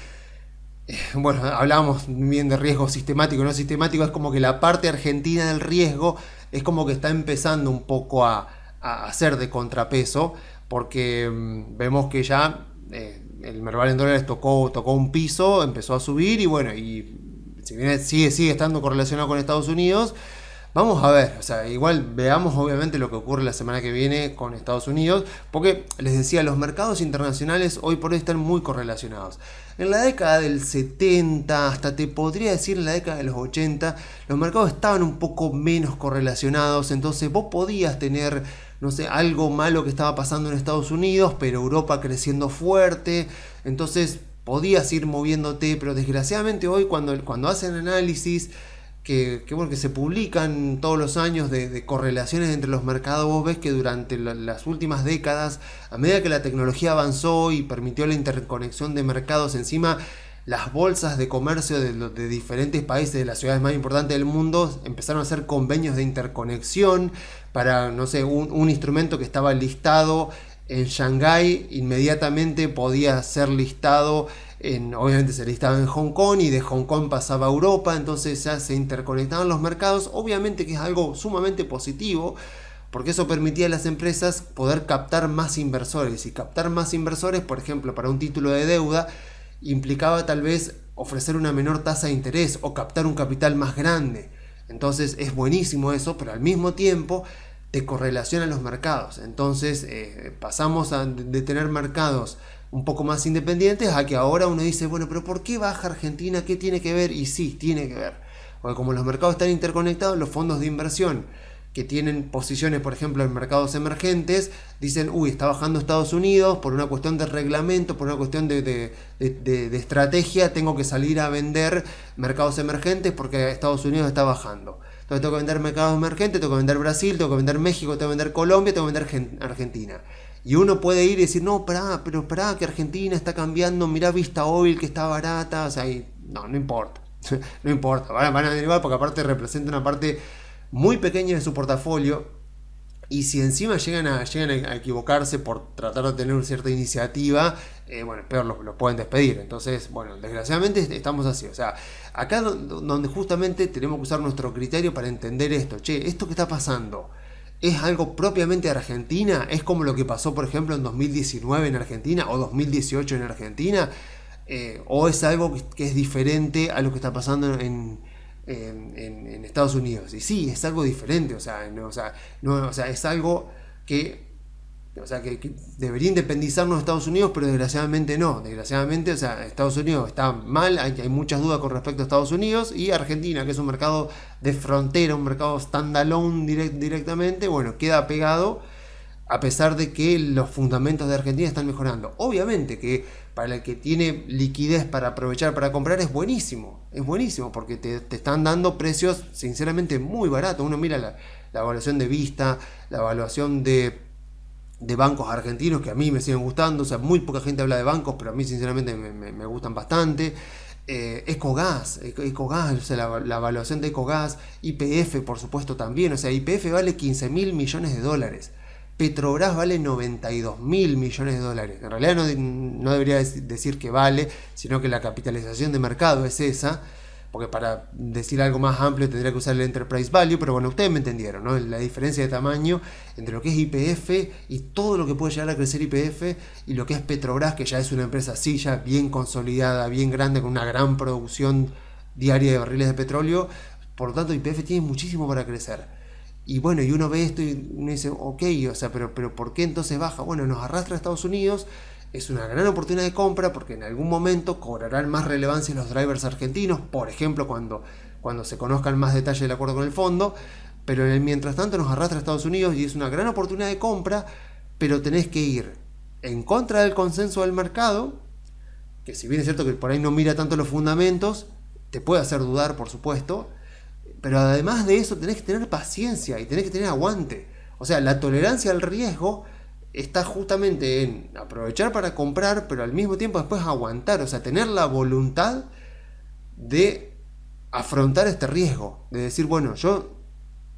bueno, hablábamos bien de riesgo sistemático, no sistemático, es como que la parte argentina del riesgo es como que está empezando un poco a hacer de contrapeso, porque vemos que ya el Merval en dólares tocó un piso, empezó a subir y bueno, y si bien sigue estando correlacionado con Estados Unidos, vamos a ver, o sea, igual veamos obviamente lo que ocurre la semana que viene con Estados Unidos, porque les decía, los mercados internacionales hoy por hoy están muy correlacionados. En la década del 70, hasta te podría decir en la década de los 80, los mercados estaban un poco menos correlacionados, entonces vos podías tener, no sé, algo malo que estaba pasando en Estados Unidos, pero Europa creciendo fuerte, entonces podías ir moviéndote, pero desgraciadamente hoy cuando hacen análisis bueno, que se publican todos los años de correlaciones entre los mercados, vos ves que durante las últimas décadas, a medida que la tecnología avanzó y permitió la interconexión de mercados, encima las bolsas de comercio de diferentes países, de las ciudades más importantes del mundo, empezaron a hacer convenios de interconexión para, no sé, un instrumento que estaba listado en Shanghái inmediatamente podía ser listado obviamente se listaba en Hong Kong y de Hong Kong pasaba a Europa, entonces ya se interconectaban los mercados, obviamente que es algo sumamente positivo, porque eso permitía a las empresas poder captar más inversores, y captar más inversores, por ejemplo, para un título de deuda, implicaba tal vez ofrecer una menor tasa de interés o captar un capital más grande. Entonces es buenísimo eso, pero al mismo tiempo te correlacionan los mercados. Entonces pasamos de tener mercados un poco más independientes a que ahora uno dice, bueno, pero ¿por qué baja Argentina? ¿Qué tiene que ver? Y sí, tiene que ver. Porque como los mercados están interconectados, los fondos de inversión que tienen posiciones, por ejemplo, en mercados emergentes, dicen, uy, está bajando Estados Unidos por una cuestión de reglamento, por una cuestión de estrategia, tengo que salir a vender mercados emergentes porque Estados Unidos está bajando. Entonces tengo que vender mercados emergentes, tengo que vender Brasil, tengo que vender México, tengo que vender Colombia, tengo que vender Argentina. Y uno puede ir y decir, no, pero que Argentina está cambiando, mirá Vista Oil que está barata, o sea, no importa, no importa, van a derivar porque aparte representa una parte muy pequeña de su portafolio. Y si encima llegan a equivocarse por tratar de tener una cierta iniciativa, bueno, peor los pueden despedir. Entonces, bueno, desgraciadamente estamos así. O sea, acá donde justamente tenemos que usar nuestro criterio para entender esto. Che, esto que está pasando, ¿es algo propiamente Argentina? ¿Es como lo que pasó, por ejemplo, en 2019 en Argentina o 2018 en Argentina? ¿O es algo que es diferente a lo que está pasando en Estados Unidos? Y sí, es algo diferente, o sea, es algo que debería independizarnos de Estados Unidos, pero desgraciadamente no. Desgraciadamente, o sea, Estados Unidos está mal, hay muchas dudas con respecto a Estados Unidos, y Argentina, que es un mercado de frontera, un mercado standalone directamente, bueno, queda pegado a pesar de que los fundamentos de Argentina están mejorando. Obviamente que para el que tiene liquidez para aprovechar para comprar es buenísimo porque te están dando precios sinceramente muy baratos. Uno mira la evaluación de Vista, la evaluación de bancos argentinos que a mí me siguen gustando, o sea, muy poca gente habla de bancos, pero a mí sinceramente me gustan bastante. Ecogas, o sea, la evaluación de Ecogas, YPF por supuesto también, o sea, YPF vale 15 mil millones de dólares. Petrobras vale 92 mil millones de dólares. En realidad no debería decir que vale, sino que la capitalización de mercado es esa, porque para decir algo más amplio tendría que usar el Enterprise Value, pero bueno, ustedes me entendieron, ¿no? La diferencia de tamaño entre lo que es YPF y todo lo que puede llegar a crecer YPF y lo que es Petrobras, que ya es una empresa así, ya bien consolidada, bien grande, con una gran producción diaria de barriles de petróleo. Por lo tanto, YPF tiene muchísimo para crecer. Y bueno, y uno ve esto y uno dice, ok, o sea, pero ¿por qué entonces baja? Bueno, nos arrastra a Estados Unidos, es una gran oportunidad de compra porque en algún momento cobrarán más relevancia los drivers argentinos, por ejemplo, cuando se conozcan más detalles del acuerdo con el fondo, pero en el mientras tanto nos arrastra a Estados Unidos y es una gran oportunidad de compra, pero tenés que ir en contra del consenso del mercado, que si bien es cierto que por ahí no mira tanto los fundamentos, te puede hacer dudar, por supuesto, pero además de eso tenés que tener paciencia y tenés que tener aguante. O sea, la tolerancia al riesgo está justamente en aprovechar para comprar, pero al mismo tiempo después aguantar. O sea, tener la voluntad de afrontar este riesgo. De decir, bueno, yo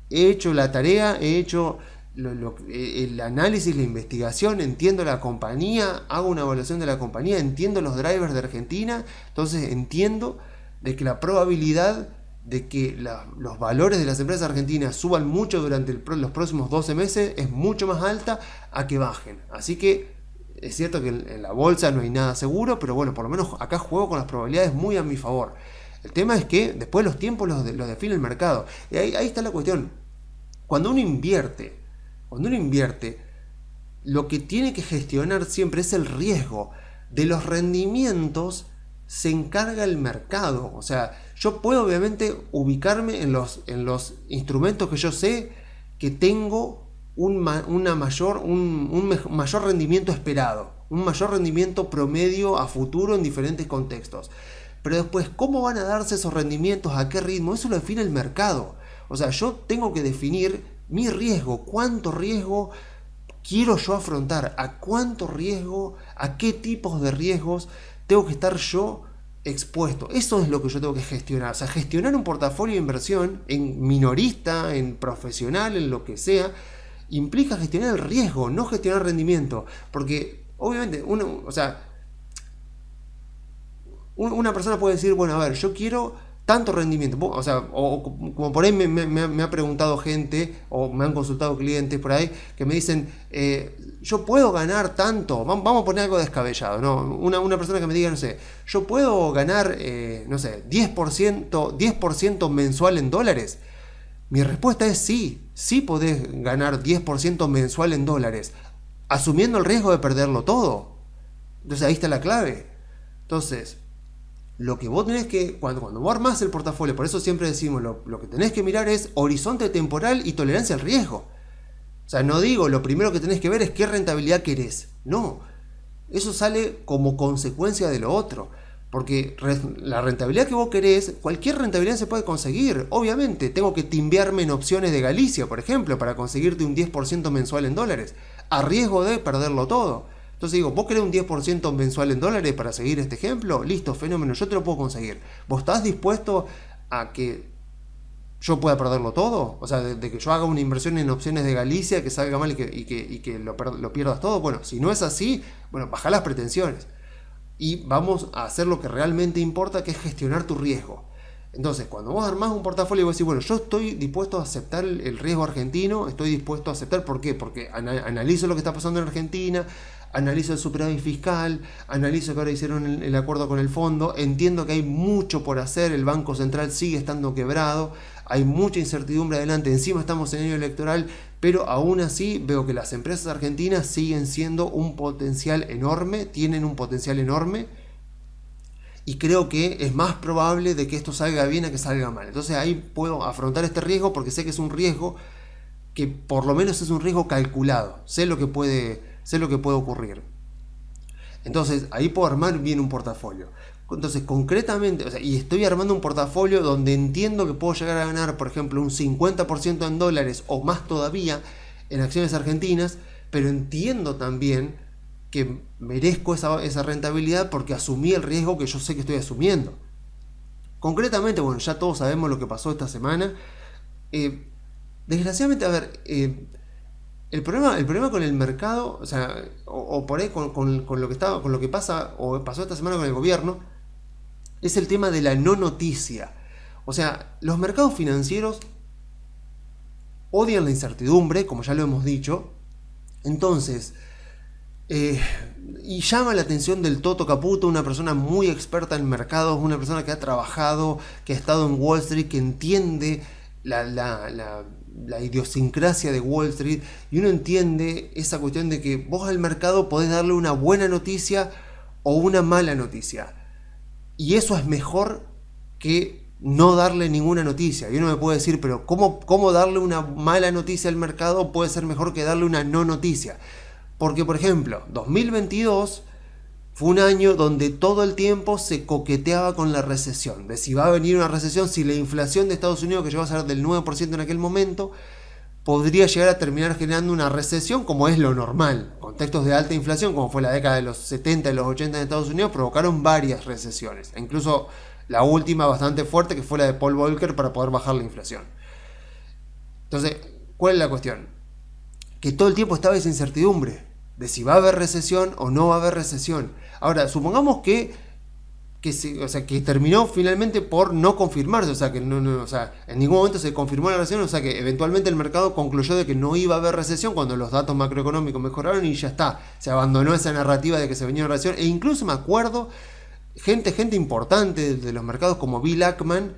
he hecho la tarea, he hecho el análisis, la investigación, entiendo la compañía, hago una evaluación de la compañía, entiendo los drivers de Argentina, entonces entiendo de que la probabilidad de que los valores de las empresas argentinas suban mucho durante los próximos 12 meses es mucho más alta a que bajen. Así que es cierto que en la bolsa no hay nada seguro, pero bueno, por lo menos acá juego con las probabilidades muy a mi favor. El tema es que después los tiempos los define el mercado. Y ahí está la cuestión. Cuando uno invierte, lo que tiene que gestionar siempre es el riesgo. De los rendimientos se encarga el mercado. O sea, yo puedo obviamente ubicarme en los instrumentos que yo sé que tengo un mayor rendimiento esperado, un mayor rendimiento promedio a futuro en diferentes contextos. Pero después, ¿cómo van a darse esos rendimientos? ¿A qué ritmo? Eso lo define el mercado. O sea, yo tengo que definir mi riesgo, cuánto riesgo quiero yo afrontar, a cuánto riesgo, a qué tipos de riesgos tengo que estar yo expuesto. Eso es lo que yo tengo que gestionar. O sea, gestionar un portafolio de inversión en minorista, en profesional, en lo que sea, implica gestionar el riesgo, no gestionar rendimiento. Porque obviamente una persona puede decir, bueno, a ver, yo quiero tanto rendimiento, o sea, o como por ahí me ha preguntado gente, o me han consultado clientes por ahí, que me dicen, yo puedo ganar tanto, vamos a poner algo descabellado, ¿no? Una persona que me diga, no sé, yo puedo ganar, no sé, 10% mensual en dólares. Mi respuesta es sí podés ganar 10% mensual en dólares, asumiendo el riesgo de perderlo todo. Entonces ahí está la clave. Entonces, lo que vos tenés que, cuando vos armás el portafolio, por eso siempre decimos, lo que tenés que mirar es horizonte temporal y tolerancia al riesgo. O sea, no digo, lo primero que tenés que ver es qué rentabilidad querés. No, eso sale como consecuencia de lo otro. Porque la rentabilidad que vos querés, cualquier rentabilidad se puede conseguir. Obviamente, tengo que timbiarme en opciones de Galicia, por ejemplo, para conseguirte un 10% mensual en dólares, a riesgo de perderlo todo. Entonces digo, ¿vos querés un 10% mensual en dólares para seguir este ejemplo? Listo, fenómeno, yo te lo puedo conseguir. ¿Vos estás dispuesto a que yo pueda perderlo todo. O sea, de que yo haga una inversión en opciones de Galicia, que salga mal y que lo pierdas todo. Bueno, si no es así, bueno, baja las pretensiones. Y vamos a hacer lo que realmente importa, que es gestionar tu riesgo. Entonces, cuando vos armás un portafolio y vos decís, bueno, yo estoy dispuesto a aceptar el riesgo argentino, estoy dispuesto a aceptar, ¿por qué? Porque analizo lo que está pasando en Argentina, analizo el superávit fiscal, analizo que ahora hicieron el acuerdo con el fondo, entiendo que hay mucho por hacer, el Banco Central sigue estando quebrado, hay mucha incertidumbre adelante, encima estamos en año electoral, pero aún así veo que las empresas argentinas siguen siendo un potencial enorme, tienen un potencial enorme, y creo que es más probable de que esto salga bien a que salga mal. Entonces ahí puedo afrontar este riesgo porque sé que es un riesgo que por lo menos es un riesgo calculado. Sé lo que puede ocurrir. Entonces ahí puedo armar bien un portafolio. Entonces concretamente, o sea, y estoy armando un portafolio donde entiendo que puedo llegar a ganar, por ejemplo, un 50% en dólares o más todavía en acciones argentinas, pero entiendo también que merezco esa rentabilidad porque asumí el riesgo que yo sé que estoy asumiendo. Concretamente, bueno, ya todos sabemos lo que pasó esta semana. Desgraciadamente, a ver, el problema con el mercado, o sea, o por ahí con lo que pasa o pasó esta semana con el gobierno, es el tema de la no noticia. O sea, los mercados financieros odian la incertidumbre, como ya lo hemos dicho. Entonces, y llama la atención del Toto Caputo, una persona muy experta en mercados, una persona que ha trabajado, que ha estado en Wall Street, que entiende la idiosincrasia de Wall Street, y uno entiende esa cuestión de que vos al mercado podés darle una buena noticia o una mala noticia, y eso es mejor que no darle ninguna noticia. Y uno me puede decir, pero ¿cómo darle una mala noticia al mercado puede ser mejor que darle una no noticia? Porque, por ejemplo, 2022 fue un año donde todo el tiempo se coqueteaba con la recesión. De si va a venir una recesión, si la inflación de Estados Unidos, que llegó a ser del 9% en aquel momento, podría llegar a terminar generando una recesión como es lo normal. Contextos de alta inflación, como fue la década de los 70 y los 80 en Estados Unidos, provocaron varias recesiones. E incluso la última bastante fuerte, que fue la de Paul Volcker, para poder bajar la inflación. Entonces, ¿cuál es la cuestión? Que todo el tiempo estaba esa incertidumbre de si va a haber recesión o no va a haber recesión. Ahora, supongamos que terminó finalmente por no confirmarse, o sea, que en ningún momento se confirmó la recesión, o sea, que eventualmente el mercado concluyó de que no iba a haber recesión cuando los datos macroeconómicos mejoraron y ya está, se abandonó esa narrativa de que se venía una recesión, e incluso me acuerdo, gente importante de los mercados como Bill Ackman,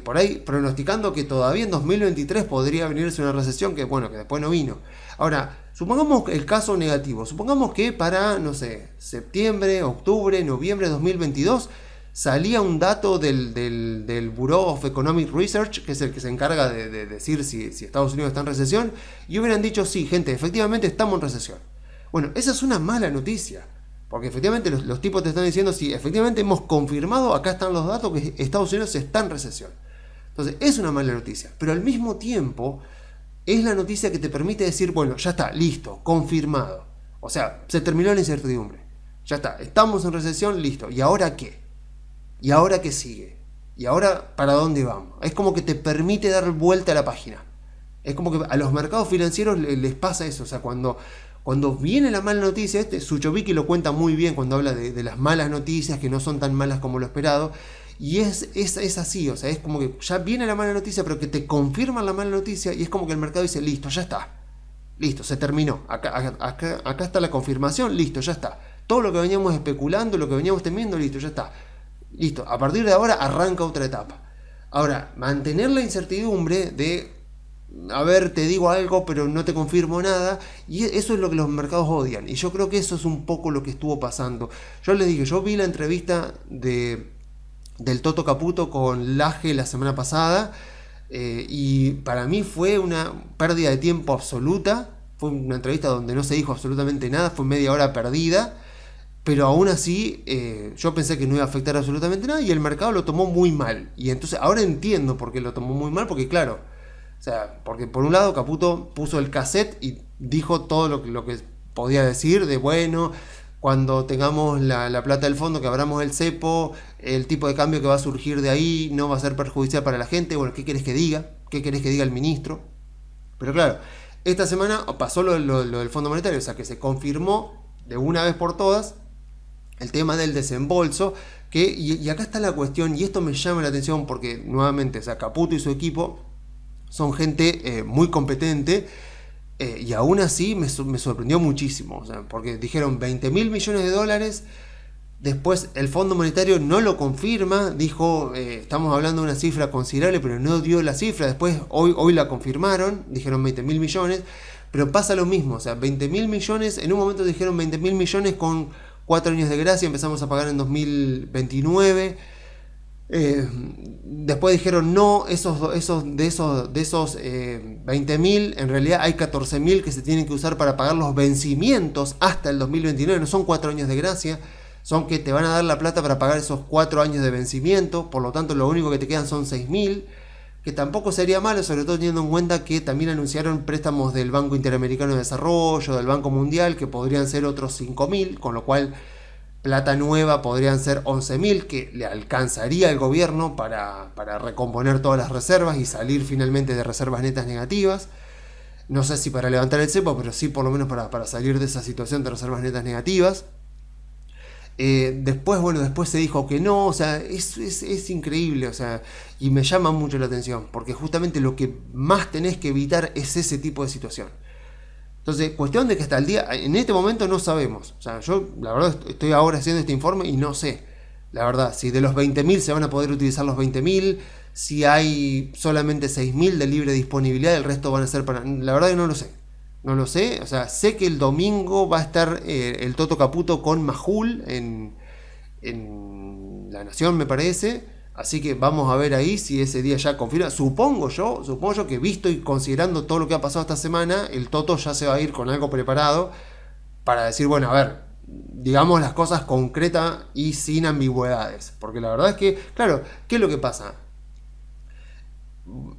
por ahí pronosticando que todavía en 2023 podría venirse una recesión que después no vino. Ahora, supongamos el caso negativo, supongamos que para, no sé, septiembre, octubre, noviembre de 2022 salía un dato del Bureau of Economic Research, que es el que se encarga de decir si Estados Unidos está en recesión, y hubieran dicho, sí, gente, efectivamente estamos en recesión. Bueno, esa es una mala noticia. Porque efectivamente los tipos te están diciendo, sí, efectivamente hemos confirmado, acá están los datos, que Estados Unidos está en recesión. Entonces, es una mala noticia. Pero al mismo tiempo, es la noticia que te permite decir, bueno, ya está, listo, confirmado. O sea, se terminó la incertidumbre. Ya está, estamos en recesión, listo. ¿Y ahora qué? ¿Y ahora qué sigue? ¿Y ahora para dónde vamos? Es como que te permite dar vuelta a la página. Es como que a los mercados financieros les pasa eso. O sea, cuando viene la mala noticia, Suchovicki lo cuenta muy bien cuando habla de las malas noticias, que no son tan malas como lo esperado, y es así, o sea, es como que ya viene la mala noticia, pero que te confirman la mala noticia, y es como que el mercado dice, listo, ya está, listo, se terminó, acá está la confirmación, listo, ya está, todo lo que veníamos especulando, lo que veníamos temiendo, listo, ya está, listo, a partir de ahora arranca otra etapa. Ahora, mantener la incertidumbre de, a ver, te digo algo, pero no te confirmo nada, y eso es lo que los mercados odian, y yo creo que eso es un poco lo que estuvo pasando. Yo les dije, yo vi la entrevista del Toto Caputo con Laje la semana pasada, y para mí fue una pérdida de tiempo absoluta. Fue una entrevista donde no se dijo absolutamente nada, fue media hora perdida, pero aún así yo pensé que no iba a afectar absolutamente nada, y el mercado lo tomó muy mal, y entonces ahora entiendo por qué lo tomó muy mal, porque claro, o sea, porque por un lado Caputo puso el cassette y dijo todo lo que podía decir, de bueno, cuando tengamos la plata del fondo, que abramos el cepo, el tipo de cambio que va a surgir de ahí no va a ser perjudicial para la gente. Bueno, ¿qué quieres que diga? ¿Qué querés que diga el ministro? Pero claro, esta semana pasó lo del Fondo Monetario, o sea que se confirmó de una vez por todas el tema del desembolso, y acá está la cuestión, y esto me llama la atención porque nuevamente, o sea, Caputo y su equipo son gente muy competente, y aún así me sorprendió muchísimo, o sea, porque dijeron 20 mil millones de dólares. Después el Fondo Monetario no lo confirma, dijo, estamos hablando de una cifra considerable, pero no dio la cifra. Después hoy la confirmaron, dijeron 20 mil millones, pero pasa lo mismo, o sea, 20 mil millones, en un momento dijeron 20 mil millones con 4 años de gracia, empezamos a pagar en 2029. Después dijeron no, de esos 20.000, en realidad hay 14.000 que se tienen que usar para pagar los vencimientos hasta el 2029, no son 4 años de gracia, son que te van a dar la plata para pagar esos 4 años de vencimiento, por lo tanto lo único que te quedan son 6.000, que tampoco sería malo, sobre todo teniendo en cuenta que también anunciaron préstamos del Banco Interamericano de Desarrollo, del Banco Mundial, que podrían ser otros 5.000, con lo cual plata nueva podrían ser 11.000, que le alcanzaría al gobierno para recomponer todas las reservas y salir finalmente de reservas netas negativas. No sé si para levantar el cepo, pero sí por lo menos para salir de esa situación de reservas netas negativas. Después se dijo que no, o sea, es increíble, o sea, y me llama mucho la atención, porque justamente lo que más tenés que evitar es ese tipo de situación. Entonces, cuestión de que hasta el día, en este momento no sabemos. O sea, yo la verdad estoy ahora haciendo este informe y no sé, la verdad, si de los 20.000 se van a poder utilizar los 20.000, si hay solamente 6.000 de libre disponibilidad, el resto van a ser para... La verdad que no lo sé. No lo sé, o sea, sé que el domingo va a estar el Toto Caputo con Majul en La Nación, me parece. Así que vamos a ver ahí si ese día ya confirma. Supongo yo que visto y considerando todo lo que ha pasado esta semana, el Toto ya se va a ir con algo preparado para decir, bueno, a ver, digamos las cosas concretas y sin ambigüedades. Porque la verdad es que, claro, ¿qué es lo que pasa?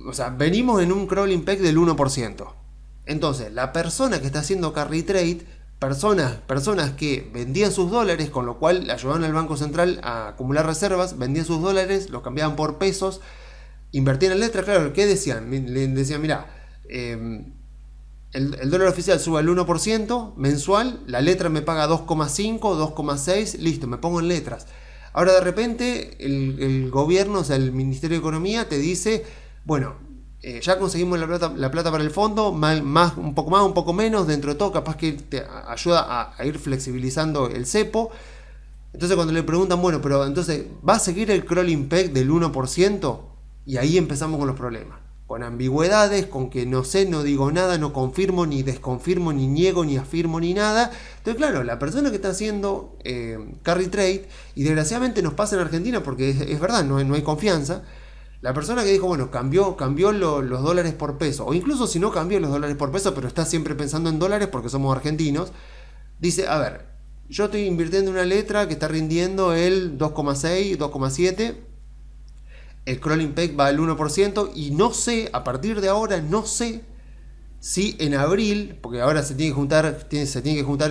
O sea, venimos en un crawling peg del 1%. Entonces, la persona que está haciendo carry trade, personas que vendían sus dólares, con lo cual ayudaban al Banco Central a acumular reservas, vendían sus dólares, los cambiaban por pesos, invertían en letras, claro, ¿qué decían? Le decían, mira, el dólar oficial sube al 1% mensual, la letra me paga 2,5, 2,6, listo, me pongo en letras. Ahora de repente el gobierno, o sea, el Ministerio de Economía te dice, bueno, ya conseguimos la plata para el fondo, un poco más, un poco menos, dentro de todo capaz que te ayuda a ir flexibilizando el cepo. Entonces cuando le preguntan, bueno, pero entonces, ¿va a seguir el crawling peg del 1%? Y ahí empezamos con los problemas, con ambigüedades, con que no sé, no digo nada, no confirmo, ni desconfirmo, ni niego, ni afirmo, ni nada. Entonces claro, la persona que está haciendo carry trade, y desgraciadamente nos pasa en Argentina porque es verdad, no hay confianza. La persona que dijo, bueno, cambió los dólares por peso, o incluso si no cambió los dólares por peso, pero está siempre pensando en dólares porque somos argentinos, dice, a ver, yo estoy invirtiendo una letra que está rindiendo el 2,6, 2,7, el crawling peg va al 1%, y no sé, a partir de ahora, no sé si en abril, porque ahora se tiene que juntar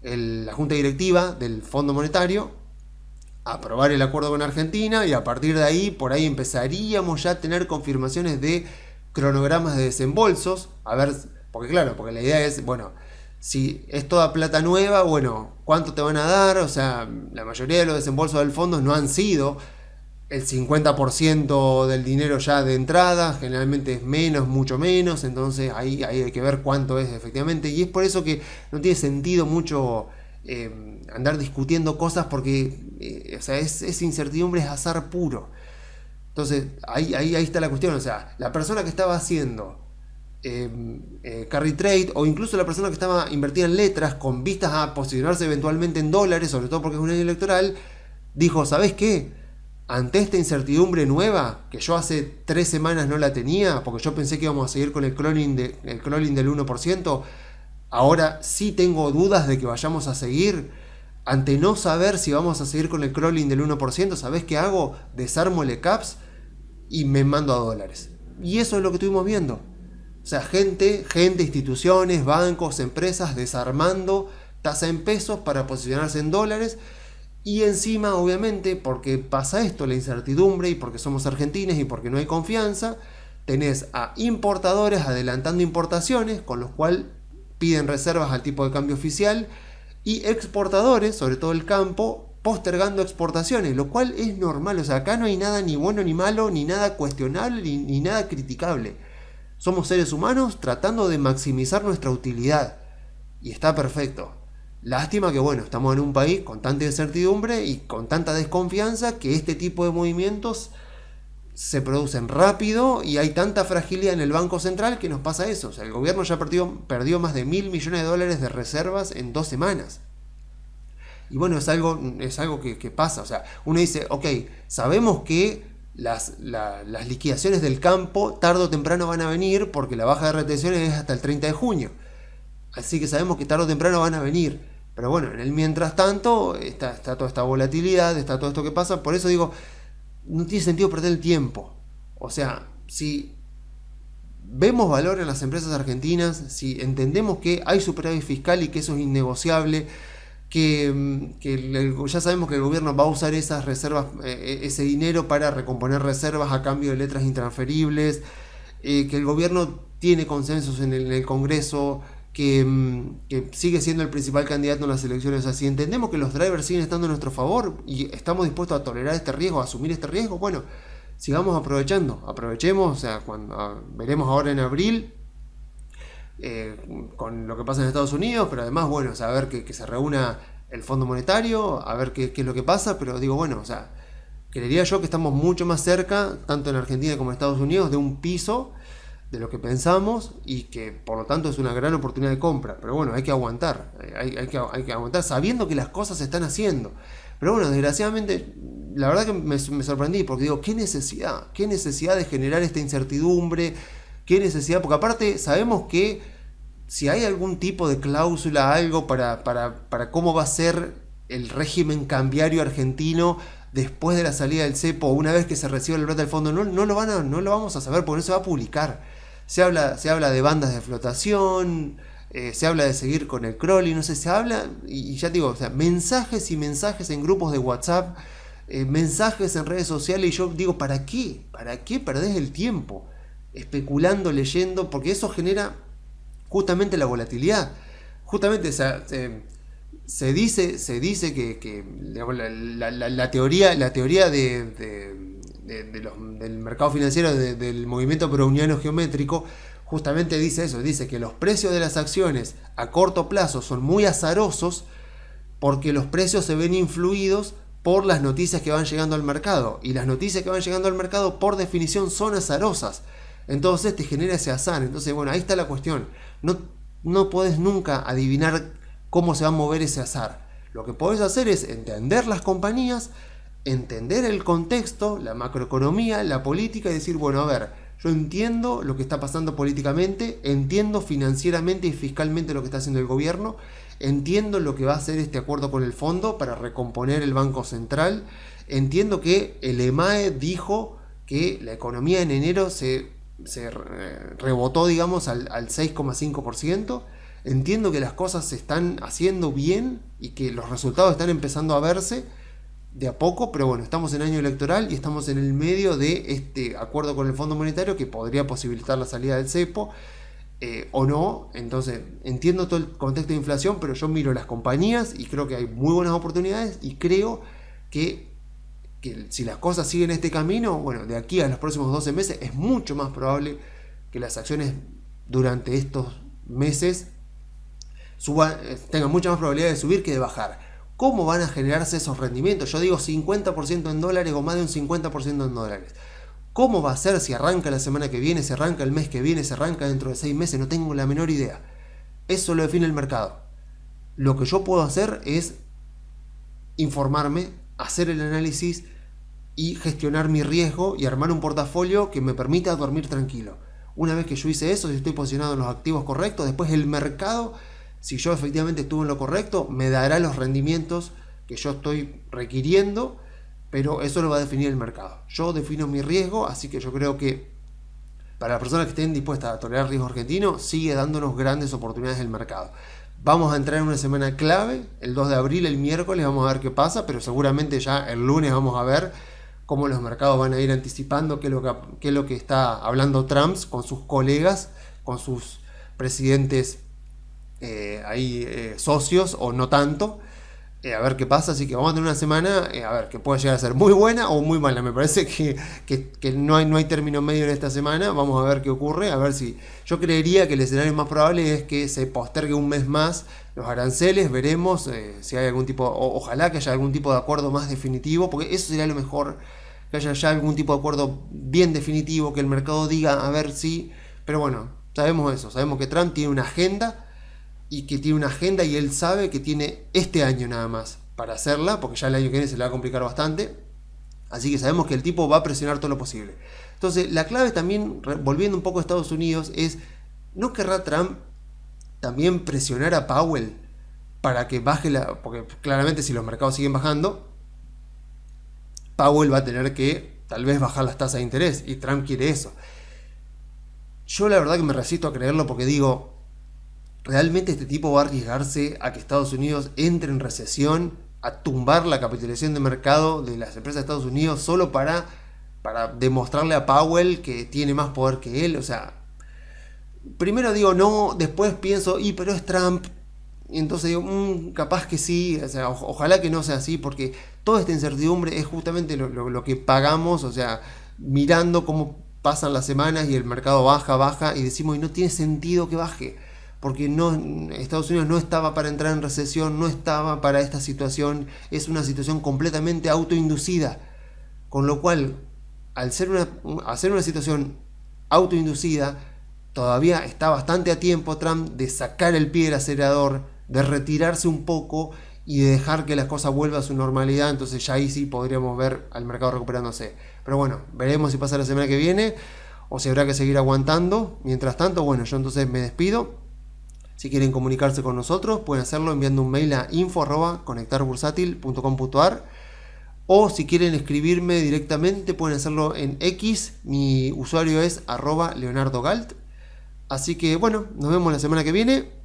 la junta directiva del Fondo Monetario, aprobar el acuerdo con Argentina, y a partir de ahí, por ahí empezaríamos ya a tener confirmaciones de cronogramas de desembolsos, a ver, porque la idea es, bueno, si es toda plata nueva, bueno, ¿cuánto te van a dar? O sea, la mayoría de los desembolsos del fondo no han sido el 50% del dinero ya de entrada, generalmente es menos, mucho menos, entonces ahí hay que ver cuánto es efectivamente, y es por eso que no tiene sentido mucho andar discutiendo cosas porque o sea, es incertidumbre, es azar puro. Entonces ahí está la cuestión, o sea, la persona que estaba haciendo carry trade, o incluso la persona que estaba invertida en letras con vistas a posicionarse eventualmente en dólares, sobre todo porque es un año electoral, dijo, ¿sabés qué? Ante esta incertidumbre nueva, que yo hace 3 semanas no la tenía, porque yo pensé que íbamos a seguir con el crawling del 1%, ahora sí tengo dudas de que vayamos a seguir. Ante no saber si vamos a seguir con el crawling del 1%, ¿sabés qué hago? Desarmo el ECAPS y me mando a dólares. Y eso es lo que estuvimos viendo. O sea, gente, instituciones, bancos, empresas desarmando tasa en pesos para posicionarse en dólares. Y encima, obviamente, porque pasa esto, la incertidumbre, y porque somos argentinos y porque no hay confianza, tenés a importadores adelantando importaciones, con los cuales piden reservas al tipo de cambio oficial, y exportadores, sobre todo el campo, postergando exportaciones, lo cual es normal. O sea, acá no hay nada ni bueno ni malo, ni nada cuestionable, ni nada criticable. Somos seres humanos tratando de maximizar nuestra utilidad, y está perfecto. Lástima que, bueno, estamos en un país con tanta incertidumbre y con tanta desconfianza que este tipo de movimientos se producen rápido, y hay tanta fragilidad en el Banco Central que nos pasa eso. O sea, el gobierno ya perdió más de $1.000 millones de reservas en 2 semanas. Y bueno, es algo que pasa. O sea, uno dice, ok, sabemos que las liquidaciones del campo tarde o temprano van a venir, porque la baja de retenciones es hasta el 30 de junio. Así que sabemos que tarde o temprano van a venir. Pero bueno, en el mientras tanto está toda esta volatilidad, está todo esto que pasa. Por eso digo, no tiene sentido perder el tiempo. O sea, si vemos valor en las empresas argentinas, si entendemos que hay superávit fiscal y que eso es innegociable, que ya sabemos que el gobierno va a usar esas reservas, ese dinero para recomponer reservas a cambio de letras intransferibles, que el gobierno tiene consensos en el Congreso, que sigue siendo el principal candidato en las elecciones. O sea, si entendemos que los drivers siguen estando a nuestro favor y estamos dispuestos a tolerar este riesgo, a asumir este riesgo, bueno, sigamos aprovechemos. O sea, veremos ahora en abril con lo que pasa en Estados Unidos, pero además, bueno, o sea, a ver que se reúna el Fondo Monetario, a ver qué es lo que pasa. Pero digo, bueno, o sea, creería yo que estamos mucho más cerca, tanto en Argentina como en Estados Unidos, de un piso de lo que pensamos, y que por lo tanto es una gran oportunidad de compra. Pero bueno, hay que aguantar, hay que aguantar sabiendo que las cosas se están haciendo. Pero bueno, desgraciadamente, la verdad que me sorprendí, porque digo, qué necesidad de generar esta incertidumbre, qué necesidad, porque aparte sabemos que si hay algún tipo de cláusula, algo para cómo va a ser el régimen cambiario argentino después de la salida del cepo, una vez que se reciba el plata del fondo, no lo vamos a saber, porque no se va a publicar. Se habla de bandas de flotación, se habla de seguir con el crawling, no sé, se habla, y ya te digo, o sea, mensajes y mensajes en grupos de WhatsApp, mensajes en redes sociales, y yo digo, ¿para qué? ¿Para qué perdés el tiempo especulando, leyendo? Porque eso genera justamente la volatilidad. Justamente, o sea, se dice que digamos, la teoría del mercado financiero, del movimiento browniano geométrico, justamente dice eso, dice que los precios de las acciones a corto plazo son muy azarosos, porque los precios se ven influidos por las noticias que van llegando al mercado, y las noticias que van llegando al mercado por definición son azarosas. Entonces te genera ese azar. Entonces, bueno, ahí está la cuestión. No podés nunca adivinar cómo se va a mover ese azar. Lo que podés hacer es entender las compañías, entender el contexto, la macroeconomía, la política, y decir, bueno, a ver, yo entiendo lo que está pasando políticamente, entiendo financieramente y fiscalmente lo que está haciendo el gobierno, entiendo lo que va a hacer este acuerdo con el fondo para recomponer el Banco Central, entiendo que el EMAE dijo que la economía en enero se rebotó, digamos, al 6,5%. Entiendo que las cosas se están haciendo bien y que los resultados están empezando a verse de a poco, pero bueno, estamos en año electoral y estamos en el medio de este acuerdo con el Fondo Monetario que podría posibilitar la salida del cepo, o no. Entonces entiendo todo el contexto de inflación, pero yo miro las compañías y creo que hay muy buenas oportunidades, y creo que si las cosas siguen este camino, bueno, de aquí a los próximos 12 meses es mucho más probable que las acciones durante estos meses tengan mucha más probabilidad de subir que de bajar. ¿Cómo van a generarse esos rendimientos? Yo digo 50% en dólares, o más de un 50% en dólares. ¿Cómo va a ser? Si arranca la semana que viene, si arranca el mes que viene, si arranca dentro de 6 meses, no tengo la menor idea. Eso lo define el mercado. Lo que yo puedo hacer es informarme, hacer el análisis y gestionar mi riesgo y armar un portafolio que me permita dormir tranquilo. Una vez que yo hice eso, si estoy posicionado en los activos correctos, después el mercado, si yo efectivamente estuve en lo correcto, me dará los rendimientos que yo estoy requiriendo, pero eso lo va a definir el mercado. Yo defino mi riesgo, así que yo creo que para las personas que estén dispuestas a tolerar riesgo argentino, sigue dándonos grandes oportunidades el mercado. Vamos a entrar en una semana clave, el 2 de abril, el miércoles, vamos a ver qué pasa, pero seguramente ya el lunes vamos a ver cómo los mercados van a ir anticipando qué es lo que está hablando Trump con sus colegas, con sus presidentes socios o no tanto. A ver qué pasa, así que vamos a tener una semana, a ver, que puede llegar a ser muy buena o muy mala. Me parece que no hay término medio en esta semana. Vamos a ver qué ocurre, a ver si... Yo creería que el escenario más probable es que se postergue un mes más los aranceles, veremos si hay algún tipo, ojalá que haya algún tipo de acuerdo más definitivo, porque eso sería lo mejor, que haya ya algún tipo de acuerdo bien definitivo, que el mercado diga, a ver si... Pero bueno, sabemos eso, sabemos que Trump tiene una agenda, y que tiene una agenda y él sabe que tiene este año nada más para hacerla, porque ya el año que viene se le va a complicar bastante. Así que sabemos que el tipo va a presionar todo lo posible. Entonces, la clave también, volviendo un poco a Estados Unidos, es, ¿no querrá Trump también presionar a Powell para que baje la... Porque claramente si los mercados siguen bajando, Powell va a tener que tal vez bajar las tasas de interés, y Trump quiere eso. Yo la verdad que me resisto a creerlo, porque digo, ¿realmente este tipo va a arriesgarse a que Estados Unidos entre en recesión, a tumbar la capitalización de mercado de las empresas de Estados Unidos solo para demostrarle a Powell que tiene más poder que él? O sea, primero digo no, después pienso, pero es Trump. Y entonces digo, capaz que sí, o sea, ojalá que no sea así, porque toda esta incertidumbre es justamente lo que pagamos, o sea, mirando cómo pasan las semanas y el mercado baja, y decimos, y no tiene sentido que baje, porque Estados Unidos no estaba para entrar en recesión, no estaba para esta situación, es una situación completamente autoinducida, con lo cual, al ser una situación autoinducida, todavía está bastante a tiempo Trump de sacar el pie del acelerador, de retirarse un poco y de dejar que las cosas vuelvan a su normalidad. Entonces ya ahí sí podríamos ver al mercado recuperándose. Pero bueno, veremos si pasa la semana que viene o si habrá que seguir aguantando. Mientras tanto, bueno, yo entonces me despido. Si quieren comunicarse con nosotros, pueden hacerlo enviando un mail a info@conectarbursátil.com.ar, o si quieren escribirme directamente, pueden hacerlo en X. Mi usuario es @leonardogalt. Así que bueno, nos vemos la semana que viene.